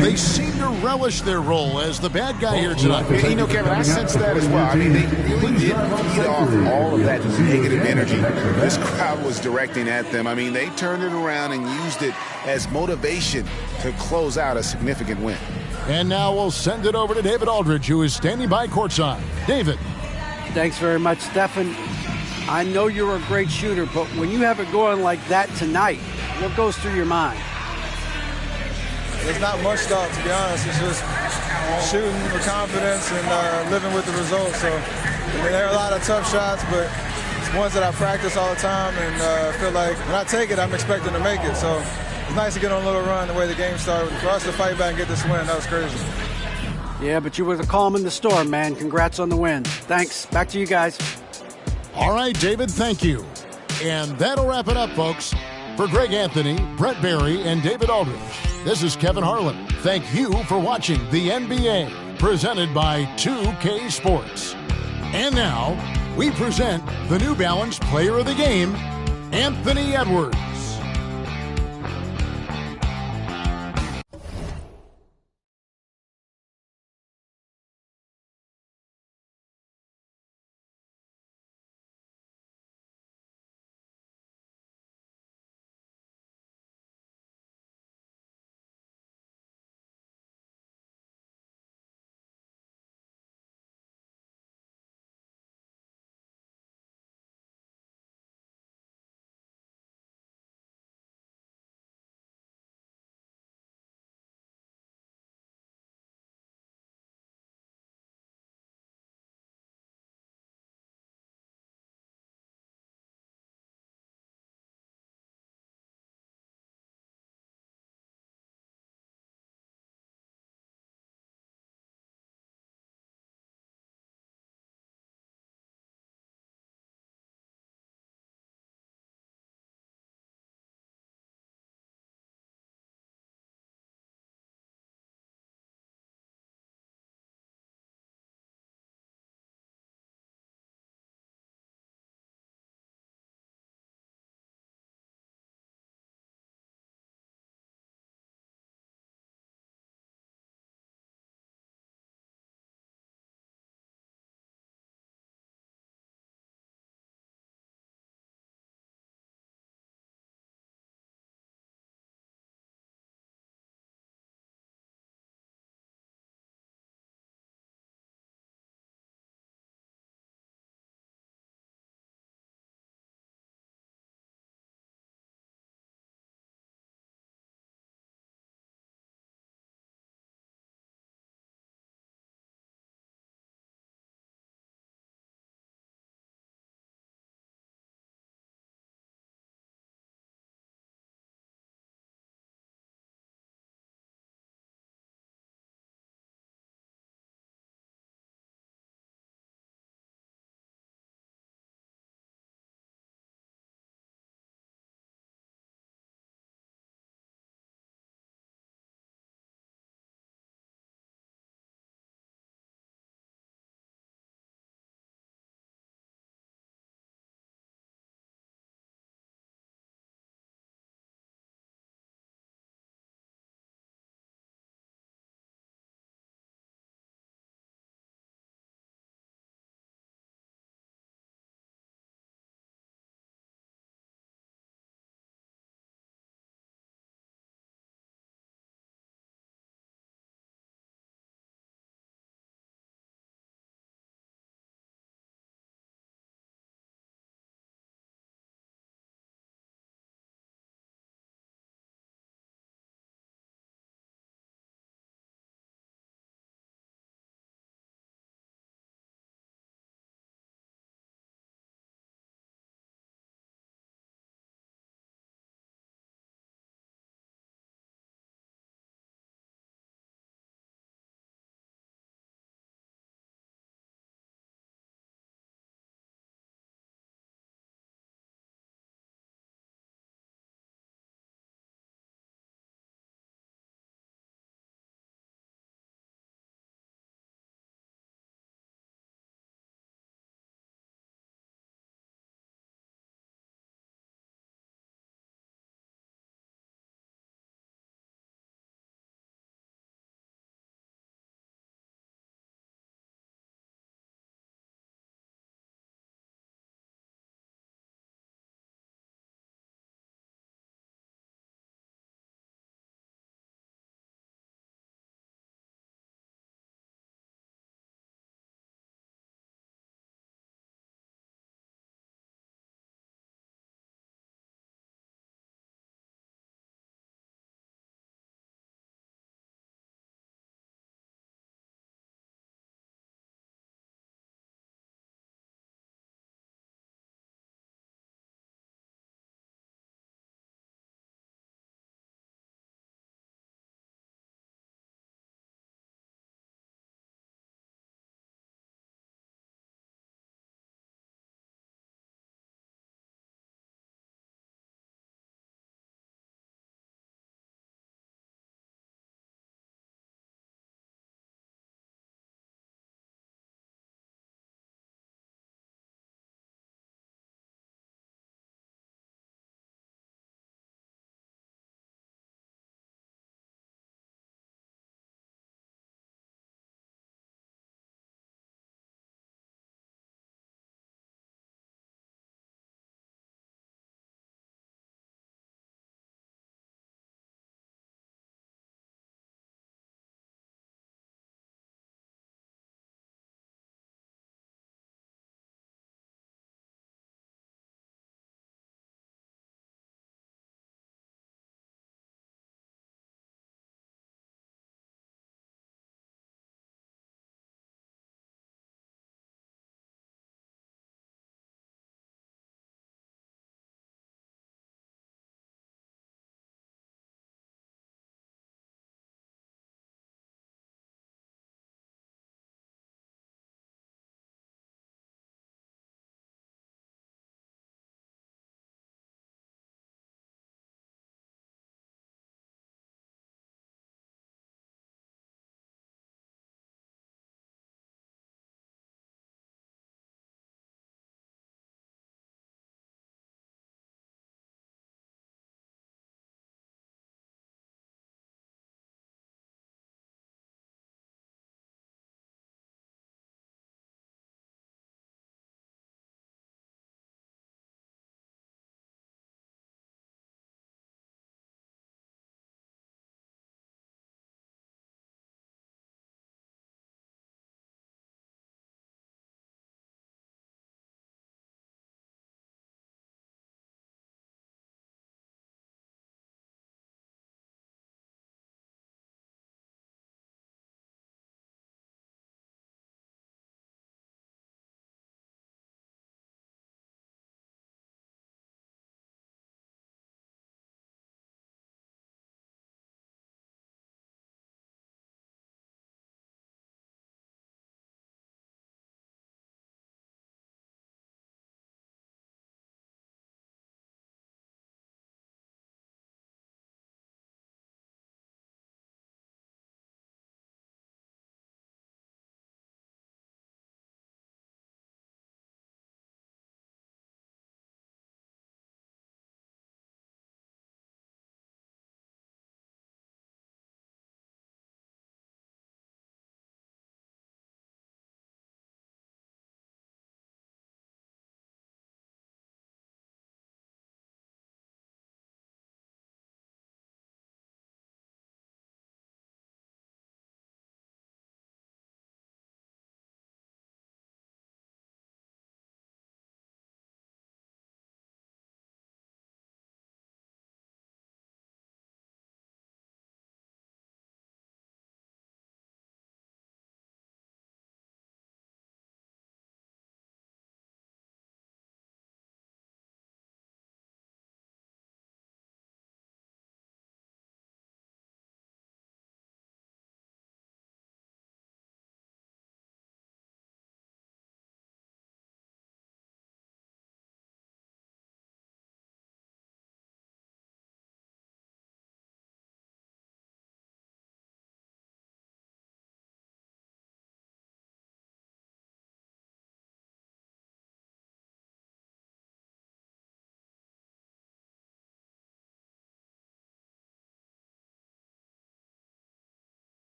They seem to relish their role as the bad guy here tonight. You know, Kevin, I sense that as well. I mean, they really did feed off all of that negative energy this crowd was directing at them. I mean, they turned it around and used it as motivation to close out a significant win. And now we'll send it over to David Aldridge, who is standing by courtside. David. Thanks very much, Stephen. I know you're a great shooter, but when you have it going like that tonight, what goes through your mind? There's not much thought, to be honest. It's just shooting with confidence and living with the results. So there are a lot of tough shots, but it's ones that I practice all the time, and I feel like when I take it, I'm expecting to make it. So it's nice to get on a little run the way the game started. For us to fight back and get this win, that was crazy. Yeah, but you were the calm in the storm, man. Congrats on the win. Thanks. Back to you guys. All right, David, thank you. And that'll wrap it up, folks. For Greg Anthony, Brett Barry, and David Aldridge, this is Kevin Harlan. Thank you for watching the NBA, presented by 2K Sports. And now, we present the New Balance Player of the Game, Anthony Edwards.